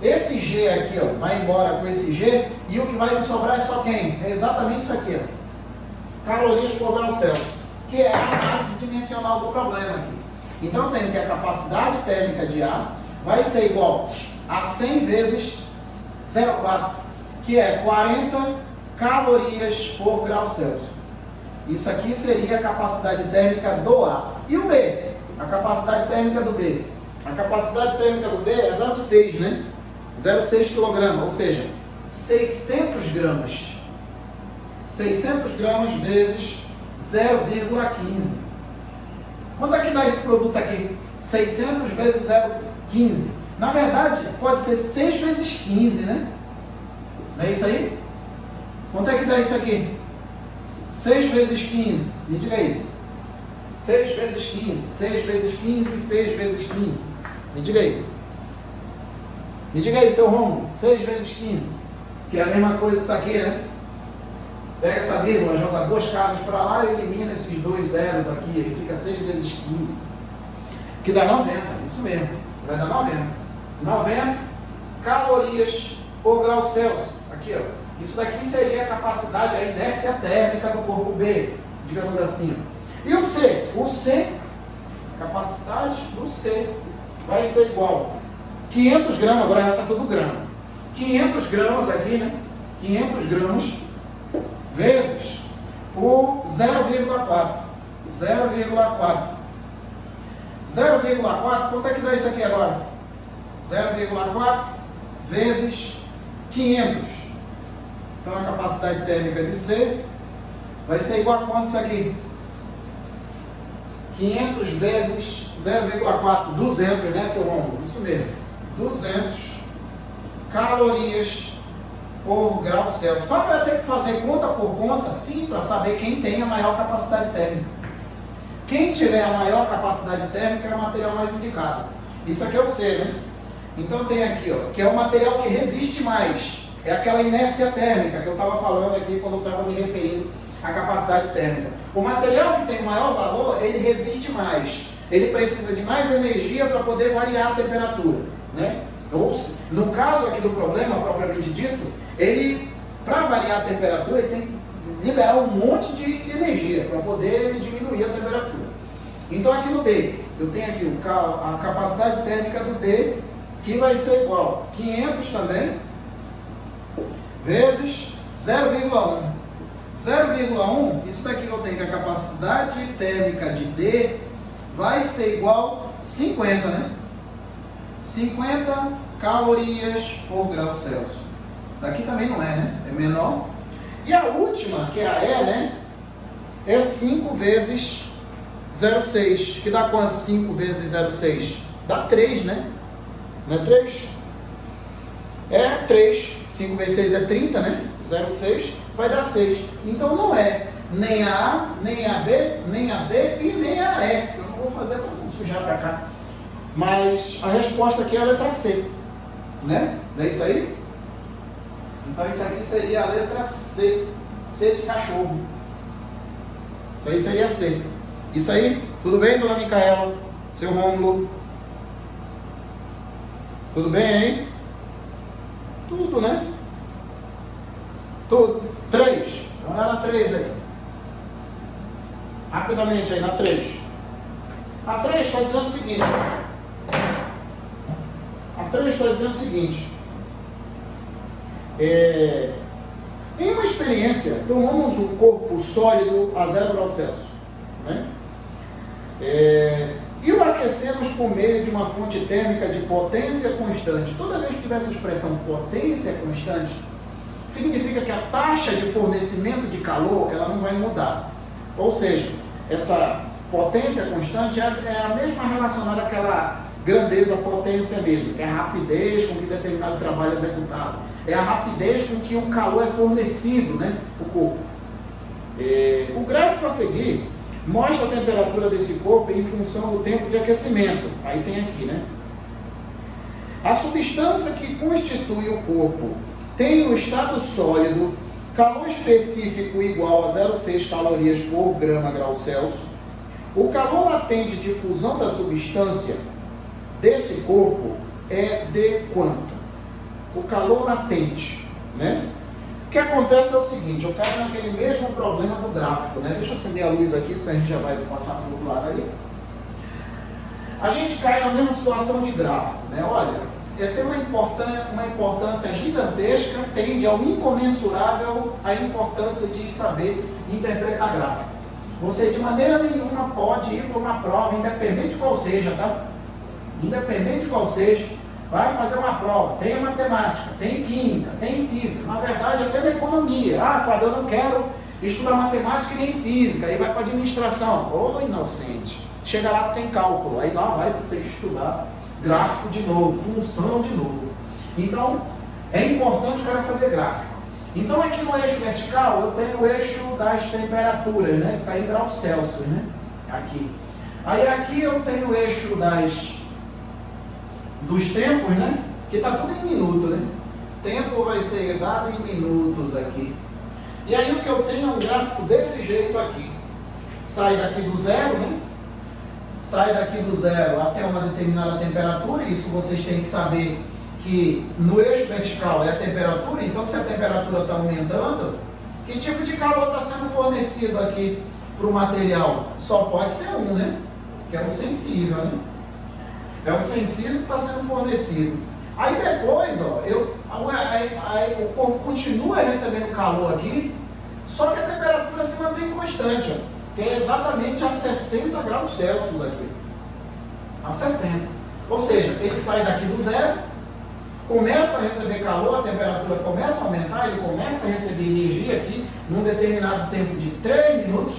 esse G aqui, ó, vai embora com esse G e o que vai me sobrar é só quem? É exatamente isso aqui, ó, calorias por grau Celsius, que é a análise dimensional do problema aqui. Então eu tenho que a capacidade térmica de A vai ser igual a 100 vezes 0,4, que é 40 calorias por grau Celsius. Isso aqui seria a capacidade térmica do A. E o B? A capacidade térmica do B. A capacidade térmica do B é 0,6, né? 0,6 kg, ou seja, 600 gramas. 600 gramas vezes 0,15. Quanto é que dá esse produto aqui? 600 vezes 0,15. Na verdade, pode ser 6 vezes 15, né? Não é isso aí? Quanto é que dá isso aqui? 6 vezes 15. Me diga aí. 6 vezes 15. 6 vezes 15. 6 vezes 15. Me diga aí. Me diga aí, seu Romulo. 6 vezes 15. Que é a mesma coisa que está aqui, né? Pega essa vírgula, joga duas casas para lá e elimina esses dois zeros aqui. Ele fica 6 vezes 15. Que dá 90. Isso mesmo. Vai dar 90. 90 calorias por grau Celsius. Aqui, ó. Isso daqui seria a capacidade, a inércia térmica do corpo B, digamos assim. E o C? O C, capacidade do C, vai ser igual 500 gramas, agora já está tudo grama. 500 gramas aqui, né? 500 gramas vezes o 0,4. 0,4. 0,4, quanto é que dá isso aqui agora? 0,4 vezes 500. Então a capacidade térmica de C vai ser igual a quanto isso aqui? 500 vezes 0,4, 200, né, seu Romulo? Isso mesmo, 200 calorias por grau Celsius. Só vai ter que fazer conta por conta, sim, para saber quem tem a maior capacidade térmica. Quem tiver a maior capacidade térmica é o material mais indicado. Isso aqui é o C, né? Então tem aqui, ó, que é o material que resiste mais. É aquela inércia térmica que eu estava falando aqui quando eu estava me referindo à capacidade térmica. O material que tem maior valor, ele resiste mais. Ele precisa de mais energia para poder variar a temperatura, né? Ou, no caso aqui do problema, propriamente dito, ele, para variar a temperatura, ele tem que liberar um monte de energia para poder diminuir a temperatura. Então aqui no D, eu tenho aqui a capacidade térmica do D, que vai ser igual a 500 também, vezes 0,1. 0,1, isso daqui eu tenho que a capacidade térmica de D vai ser igual a 50, né? 50 calorias por grau Celsius. Daqui também não é, né? É menor. E a última, que é a E, né? É 5 vezes 0,6. Que dá quanto? 5 vezes 0,6? Dá 3, né? Não é 3? É 3. 5 vezes 6 é 30, né? 0,6 vai dar 6. Então não é nem a A, nem a B, nem a D e nem a E. Eu não vou fazer para não sujar para cá. Mas a resposta aqui é a letra C. Né? Não é isso aí? Então isso aqui seria a letra C. C de cachorro. Isso aí seria C. Isso aí? Tudo bem, dona Micaela? Seu Rômulo? Tudo bem, hein? Tudo, né? Tudo. 3. Vamos lá na 3 aí. Rapidamente aí, na 3. A 3 está dizendo o seguinte. A 3 está dizendo o seguinte. Em uma experiência, tomamos um corpo sólido a 0 graus Celsius, né? E o aquecemos por meio de uma fonte térmica de potência constante. Toda vez que tiver essa expressão potência constante, significa que a taxa de fornecimento de calor ela não vai mudar. Ou seja, essa potência constante é a mesma relacionada àquela grandeza, potência mesmo, que é a rapidez com que determinado trabalho é executado. É a rapidez com que o calor é fornecido, né, o corpo. O gráfico a seguir Mostra a temperatura desse corpo em função do tempo de aquecimento. Aí tem aqui, né? A substância que constitui o corpo tem no estado sólido calor específico igual a 0,6 calorias por grama grau Celsius. O calor latente de fusão da substância desse corpo é de quanto? O calor latente, né? O que acontece é o seguinte, eu caio naquele mesmo problema do gráfico, né? Deixa eu acender a luz aqui, porque a gente já vai passar para o outro lado aí. A gente cai na mesma situação de gráfico, né? Olha, tem uma importância gigantesca, tende ao incomensurável a importância de saber interpretar gráfico. Você de maneira nenhuma pode ir para uma prova, independente de qual seja, tá? Independente de qual seja, vai fazer uma prova, tem matemática, tem química, tem física, na verdade até na economia. Ah, Fábio, eu não quero estudar matemática e nem física, aí vai para administração. Ô, inocente, chega lá tem cálculo, aí lá vai ter que estudar gráfico de novo, função de novo. Então, é importante o cara saber gráfico. Então, aqui no eixo vertical, eu tenho o eixo das temperaturas, né? Que está em graus Celsius, né? Aqui. Aí, aqui eu tenho o eixo dos tempos, né? Que está tudo em minuto, né? Tempo vai ser dado em minutos aqui. E aí, o que eu tenho é um gráfico desse jeito aqui. Sai daqui do zero, né? Sai daqui do zero até uma determinada temperatura, isso vocês têm que saber que no eixo vertical é a temperatura, então se a temperatura está aumentando, que tipo de calor está sendo fornecido aqui para o material? Só pode ser um, né? Que é o sensível, né? É o sensível que está sendo fornecido. Aí depois, ó, o corpo continua recebendo calor aqui, só que a temperatura se mantém constante, ó. Que é exatamente a 60 graus Celsius aqui. A 60. Ou seja, ele sai daqui do zero, começa a receber calor, a temperatura começa a aumentar, ele começa a receber energia aqui num determinado tempo de 3 minutos,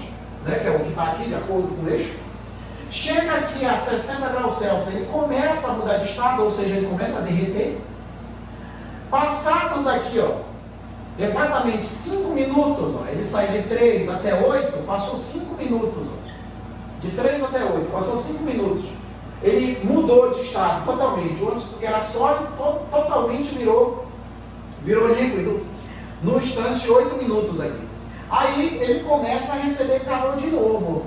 né, que é o que está aqui, de acordo com o eixo. Chega aqui a 60 graus Celsius, ele começa a mudar de estado, ou seja, ele começa a derreter. Passados aqui, ó, exatamente 5 minutos, ó, ele sai de 3 até 8, passou 5 minutos, ó, de 3 até 8, passou 5 minutos, ele mudou de estado totalmente, o antes que era sólido, totalmente virou líquido, no instante 8 minutos aqui. Aí ele começa a receber calor de novo,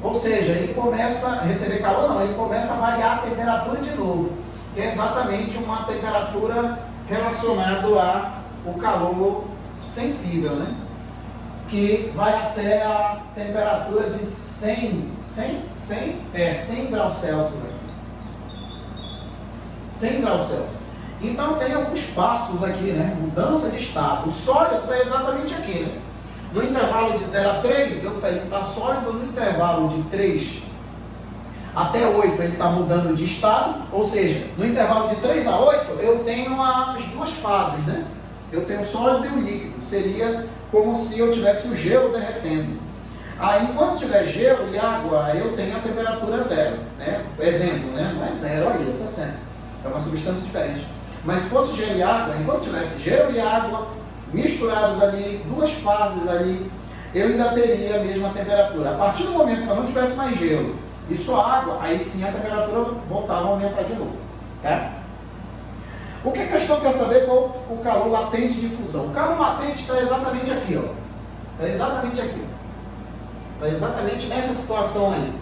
ou seja, ele começa a receber calor não, ele começa a variar a temperatura de novo, que é exatamente uma temperatura relacionada a o calor sensível, né? Que vai até a temperatura de 100 graus Celsius aqui. 100 graus Celsius. Então tem alguns passos aqui, né? Mudança de estado. O sólido está exatamente aqui, né? No intervalo de 0 a 3, ele está sólido. No intervalo de 3 até 8, ele está mudando de estado. Ou seja, no intervalo de 3 a 8, eu tenho as duas fases, né? Eu tenho o sólido e o líquido. Seria como se eu tivesse o gelo derretendo. Aí, enquanto tiver gelo e água, eu tenho a temperatura zero, né? Exemplo, né? Não é zero ali, é 60. É uma substância diferente. Mas se fosse gelo e água, enquanto tivesse gelo e água misturados ali, duas fases ali, eu ainda teria a mesma temperatura. A partir do momento que eu não tivesse mais gelo e só água, aí sim a temperatura voltava a aumentar de novo, tá? O que a questão quer saber? Qual o calor latente de fusão? O calor latente está exatamente aqui, ó. Está exatamente aqui. Está exatamente nessa situação aí.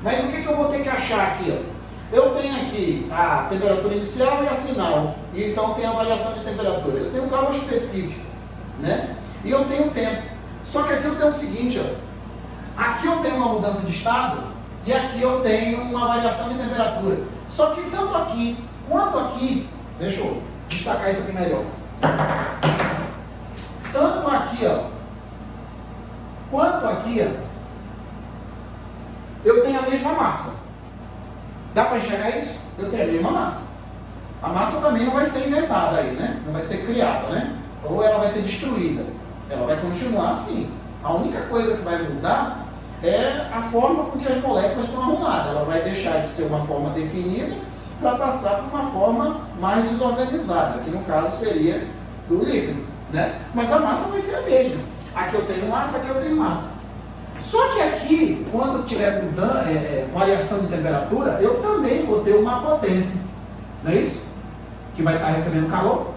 Mas o que eu vou ter que achar aqui, ó? Eu tenho aqui a temperatura inicial e a final. E então tem a variação de temperatura. Eu tenho um calor específico, né? E eu tenho tempo. Só que aqui eu tenho o seguinte, ó. Aqui eu tenho uma mudança de estado e aqui eu tenho uma variação de temperatura. Só que tanto aqui quanto aqui, deixa eu destacar isso aqui melhor. Tanto aqui, ó, quanto aqui, ó, eu tenho a mesma massa. Dá para enxergar isso? Eu tenho a mesma massa. A massa também não vai ser inventada aí, né? Não vai ser criada, né? Ou ela vai ser destruída. Ela vai continuar assim. A única coisa que vai mudar é a forma com que as moléculas estão arrumadas. Ela vai deixar de ser uma forma definida para passar para uma forma mais desorganizada, que no caso seria do líquido, né? Mas a massa vai ser a mesma. Aqui eu tenho massa, aqui eu tenho massa. Só que aqui, quando tiver variação de temperatura, eu também vou ter uma potência, não é isso? Que vai estar recebendo calor.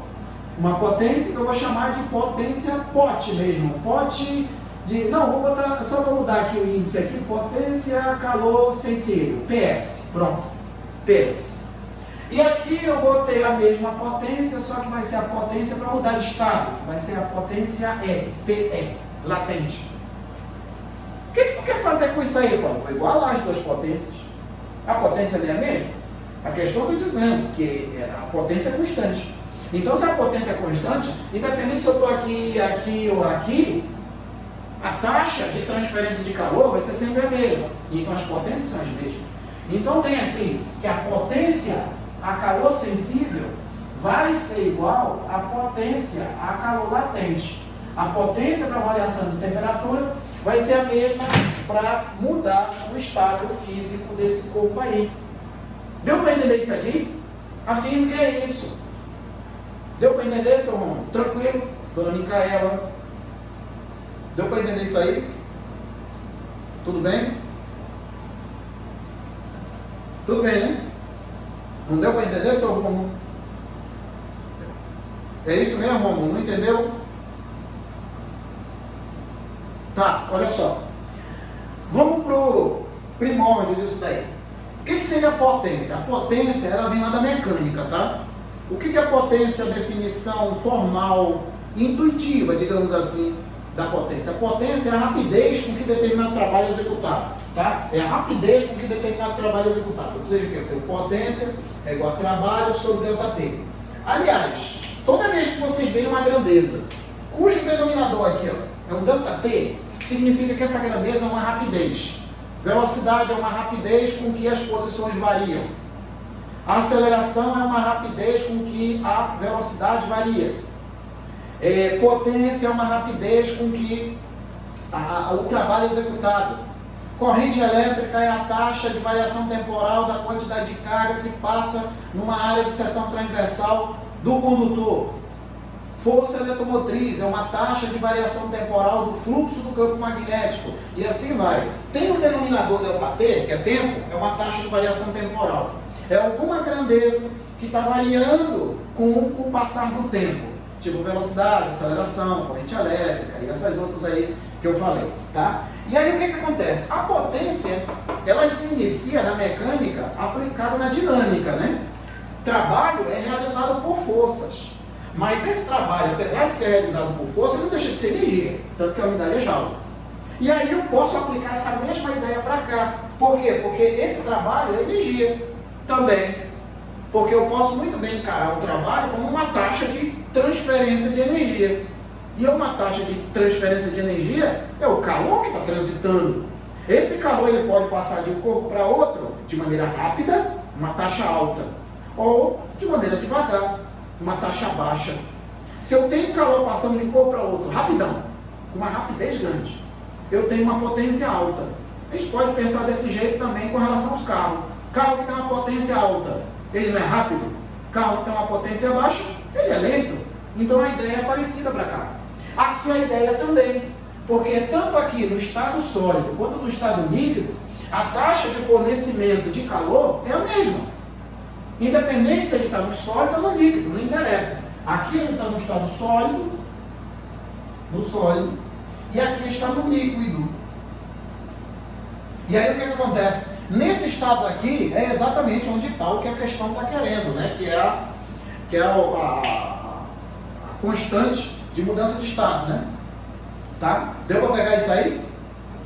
Uma potência que eu vou chamar de potência POT mesmo. POT de... Não, vou botar... Só para mudar aqui o índice aqui. Potência calor sensível. PS. Pronto. PS. E aqui eu vou ter a mesma potência, só que vai ser a potência para mudar de estado. Vai ser a potência E. PE. Latente. O que tu quer fazer com isso aí, Paulo? Vou igualar as duas potências. A potência não é a mesma? A questão eu estou dizendo que a potência é constante. Então, se a potência é constante, independente se eu estou aqui, aqui ou aqui, a taxa de transferência de calor vai ser sempre a mesma. Então, as potências são as mesmas. Então, tem aqui que a potência a calor sensível vai ser igual à potência a calor latente. A potência para variação de temperatura vai ser a mesma para mudar o estado físico desse corpo aí. Deu para entender isso aqui? A física é isso. Deu para entender, seu Romulo? Tranquilo? Dona Micaela? Deu para entender isso aí? Tudo bem? Tudo bem, né? Não deu para entender, seu Romulo? É isso mesmo, Romulo? Não entendeu? Tá, olha só. Vamos pro primórdio disso daí. O que seria a potência? A potência, ela vem lá da mecânica, tá? O que é a potência? A definição formal, intuitiva, digamos assim, da potência. A potência é a rapidez com que determinado trabalho é executado, tá? É a rapidez com que determinado trabalho é executado. Ou seja, que potência é igual a trabalho sobre ΔT. Aliás, toda vez que vocês veem uma grandeza, cujo denominador aqui ó, é um ΔT, significa que essa grandeza é uma rapidez. Velocidade é uma rapidez com que as posições variam. A aceleração é uma rapidez com que a velocidade varia. Potência é uma rapidez com que o trabalho é executado. Corrente elétrica é a taxa de variação temporal da quantidade de carga que passa numa área de seção transversal do condutor. Força eletromotriz é uma taxa de variação temporal do fluxo do campo magnético. E assim vai. Tem o denominador ΔT, que é tempo, é uma taxa de variação temporal. É alguma grandeza que está variando com o passar do tempo. Tipo velocidade, aceleração, corrente elétrica e essas outras aí que eu falei, tá? E aí o que acontece? A potência, ela se inicia na mecânica aplicada na dinâmica, né? Trabalho é realizado por forças. Mas esse trabalho, apesar de ser realizado por força, não deixa de ser energia, tanto que a unidade é joule. E aí eu posso aplicar essa mesma ideia para cá. Por quê? Porque esse trabalho é energia também. Porque eu posso muito bem encarar o trabalho como uma taxa de transferência de energia. E uma taxa de transferência de energia é o calor que está transitando. Esse calor ele pode passar de um corpo para outro de maneira rápida, uma taxa alta, ou de maneira devagar, uma taxa baixa. Se eu tenho calor passando de um corpo para outro rapidão, com uma rapidez grande, eu tenho uma potência alta. A gente pode pensar desse jeito também com relação aos carros. Carro que tem uma potência alta, ele não é rápido. Carro que tem uma potência baixa, ele é lento. Então a ideia é parecida para cá. Aqui a ideia também, porque tanto aqui no estado sólido quanto no estado líquido, a taxa de fornecimento de calor é a mesma. Independente se ele está no sólido ou no líquido, não interessa. Aqui ele está no estado sólido, e aqui está no líquido. E aí o que acontece? Nesse estado aqui é exatamente onde está o que a questão está querendo, né? Que é a constante de mudança de estado, né? Tá? Deu para pegar isso aí?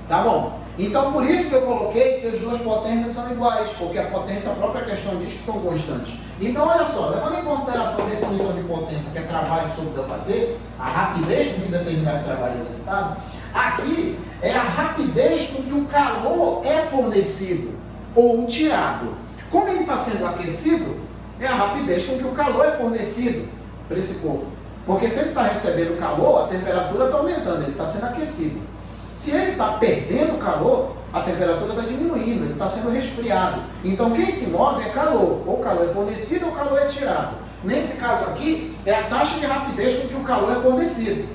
Tá bom. Então, por isso que eu coloquei que as duas potências são iguais, porque a potência, a própria questão diz que são constantes. Então, olha só, levando em consideração a definição de potência, que é trabalho sobre ΔT, a rapidez com que determinado trabalho é executado, aqui é a rapidez com que o calor é fornecido ou tirado. Como ele está sendo aquecido, é a rapidez com que o calor é fornecido para esse corpo. Porque se ele está recebendo calor, a temperatura está aumentando, ele está sendo aquecido. Se ele está perdendo calor, a temperatura está diminuindo, ele está sendo resfriado. Então quem se move é calor, ou o calor é fornecido ou o calor é tirado. Nesse caso aqui, é a taxa de rapidez com que o calor é fornecido.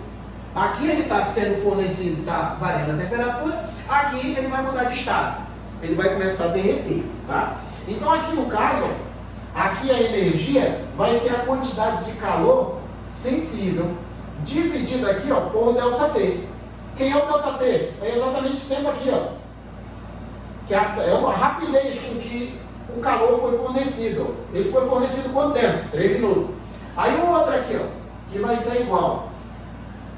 Aqui ele está sendo fornecido, está variando a temperatura, Aqui ele vai mudar de estado, ele vai começar a derreter, tá? Então aqui no caso, aqui a energia vai ser a quantidade de calor sensível, dividida aqui, ó, por ΔT. Quem é o ΔT? É exatamente esse tempo aqui, ó, que é a rapidez com que o calor foi fornecido. Ele foi fornecido quanto tempo? 3 minutos. Aí o outro aqui, ó, que vai ser igual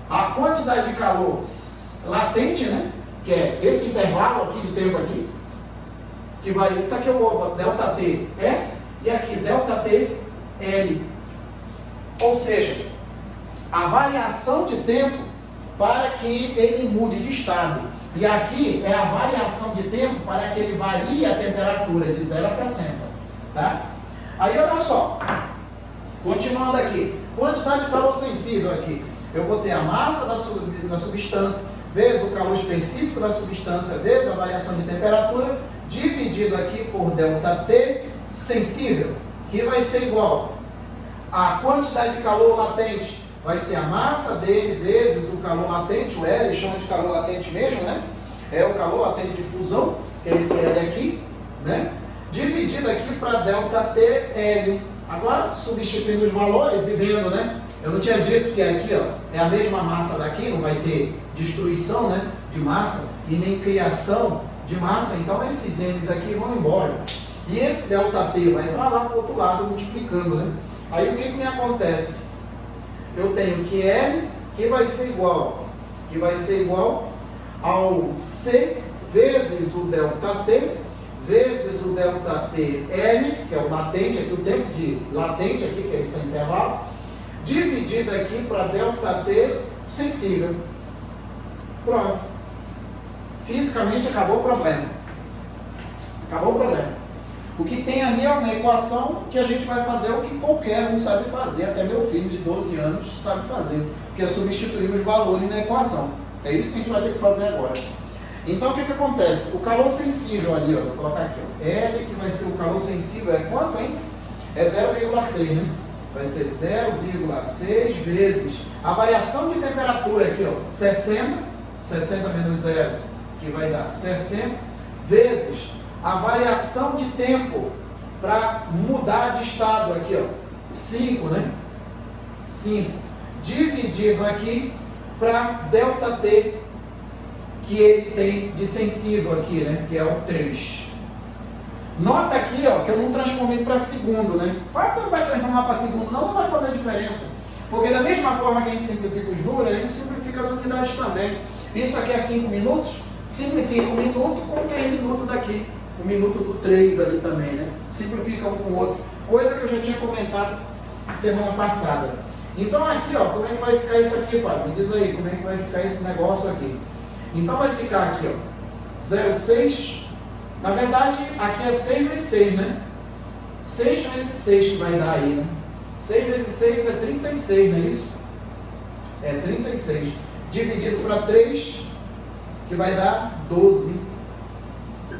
a quantidade de calor latente, né? Que é esse intervalo aqui de tempo aqui, que vai, isso aqui é o ΔT S e aqui ΔT L. Ou seja, a variação de tempo para que ele mude de estado. E aqui é a variação de tempo para que ele varie a temperatura de 0 a 60. Tá? Aí olha só, continuando aqui, quantidade de calor sensível aqui. Eu vou ter a massa da substância, vezes o calor específico da substância, vezes a variação de temperatura, dividido aqui por ΔT sensível, que vai ser igual a quantidade de calor latente, vai ser a massa dele vezes o calor latente, o L, chama de calor latente mesmo, né? É o calor latente de fusão, que é esse L aqui, né? Dividido aqui para ΔTL. Agora, substituindo os valores e vendo, né? Eu não tinha dito que aqui, ó, é a mesma massa daqui, não vai ter destruição, né, de massa e nem criação de massa, então esses N's aqui vão embora. E esse ΔT vai para lá para o outro lado, multiplicando, né? Aí o que me acontece? Eu tenho que L, que vai ser igual ao C vezes o ΔT, vezes o ΔTL, que é o latente, aqui o tempo de latente, aqui, que é esse intervalo, dividido aqui para ΔT sensível. Pronto. Fisicamente acabou o problema. Acabou o problema. O que tem ali é uma equação que a gente vai fazer o que qualquer um sabe fazer, até meu filho de 12 anos sabe fazer, que é substituir os valores na equação. É isso que a gente vai ter que fazer agora. Então o que acontece? O calor sensível ali, ó, vou colocar aqui, ó, L, que vai ser o calor sensível, é quanto, hein? É 0,6, né? Vai ser 0,6 vezes a variação de temperatura aqui, ó, 60 menos 0, que vai dar 60, vezes a variação de tempo para mudar de estado aqui, ó, 5, né? 5, dividido aqui para ΔT, que ele tem de sensível aqui, né? Que é o 3. Nota aqui, ó, que eu não transformei para segundo, né? Fala que não vai transformar para segundo, não vai fazer diferença. Porque da mesma forma que a gente simplifica os números, a gente simplifica as unidades também. Isso aqui é 5 minutos, simplifica 1 minuto com 3 minutos daqui. 1 minuto do 3 ali também, né? Simplifica um com o outro. Coisa que eu já tinha comentado semana passada. Então aqui, ó, como é que vai ficar isso aqui, Fábio? Me diz aí, como é que vai ficar esse negócio aqui? Então vai ficar aqui, ó, 0,6. Na verdade, aqui é 6 vezes 6, né? 6 vezes 6 que vai dar aí, né? 6 vezes 6 é 36, não é isso? É 36. Dividido para 3, que vai dar 12.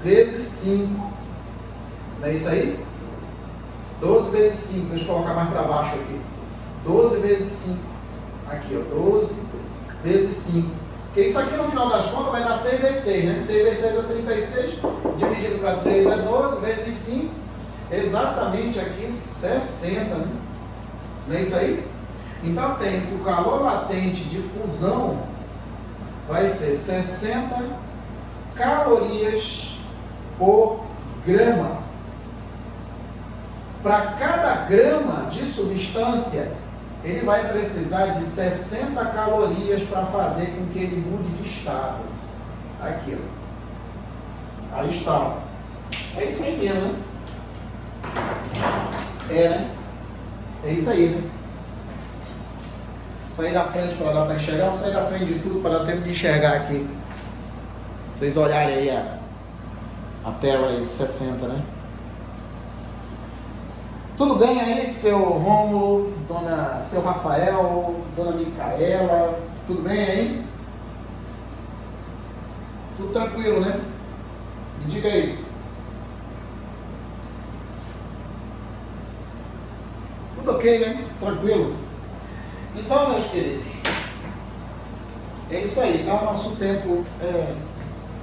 Vezes 5. Não é isso aí? 12 vezes 5. Deixa eu colocar mais para baixo aqui. 12 vezes 5. Aqui, ó. 12 vezes 5. Porque isso aqui no final das contas vai dar 6 vezes 6, né? 6 vezes 6 é 36. Dividido para 3 é 12. Vezes 5. Exatamente aqui 60, né? Não é isso aí? Então eu tenho que o calor latente de fusão vai ser 60 calorias por grama. Para cada grama de substância, ele vai precisar de 60 calorias para fazer com que ele mude de estado. Aqui, ó. Aí está. Ó. É isso aí mesmo, né? É, né? É isso aí, né? Sair da frente para dar para enxergar, ou sair da frente de tudo para dar tempo de enxergar aqui. Vocês olharem aí a tela aí de 60, né? Tudo bem aí, seu Rômulo, seu Rafael, dona Micaela, tudo bem aí? Tudo tranquilo, né? Me diga aí. Tudo ok, né? Tranquilo? Então, meus queridos, é isso aí. Então, o nosso tempo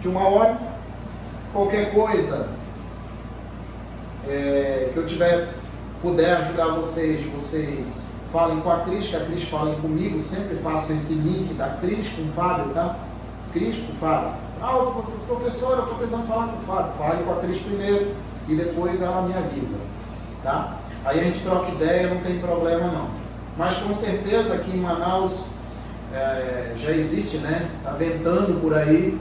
de 1 hora. Qualquer coisa que eu puder ajudar vocês, vocês falem com a Cris, que a Cris falem comigo. Sempre faço esse link da Cris com o Fábio, tá? Cris com o Fábio. Professor, eu estou precisando falar com o Fábio. Fale com a Cris primeiro e depois ela me avisa, tá? Aí a gente troca ideia, não tem problema não. Mas com certeza aqui em Manaus já existe, né? Tá ventando por aí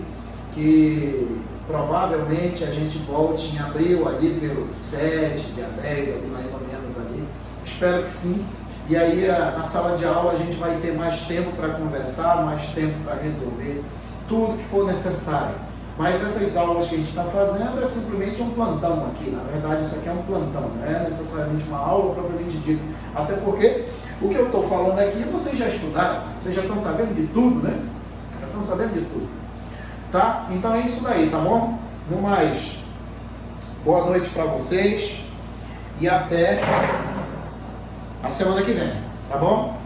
que provavelmente a gente volte em abril, ali pelo 7, dia 10, ali mais ou menos ali. Espero que sim. E aí na sala de aula a gente vai ter mais tempo para conversar, mais tempo para resolver tudo que for necessário. Mas essas aulas que a gente está fazendo é simplesmente um plantão aqui. Na verdade, isso aqui é um plantão, não é necessariamente uma aula propriamente dita. Até porque o que eu estou falando aqui, vocês já estudaram, vocês já estão sabendo de tudo, né? Já estão sabendo de tudo. Tá? Então é isso daí, tá bom? No mais, boa noite para vocês e até a semana que vem, tá bom?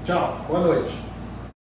Tchau, boa noite.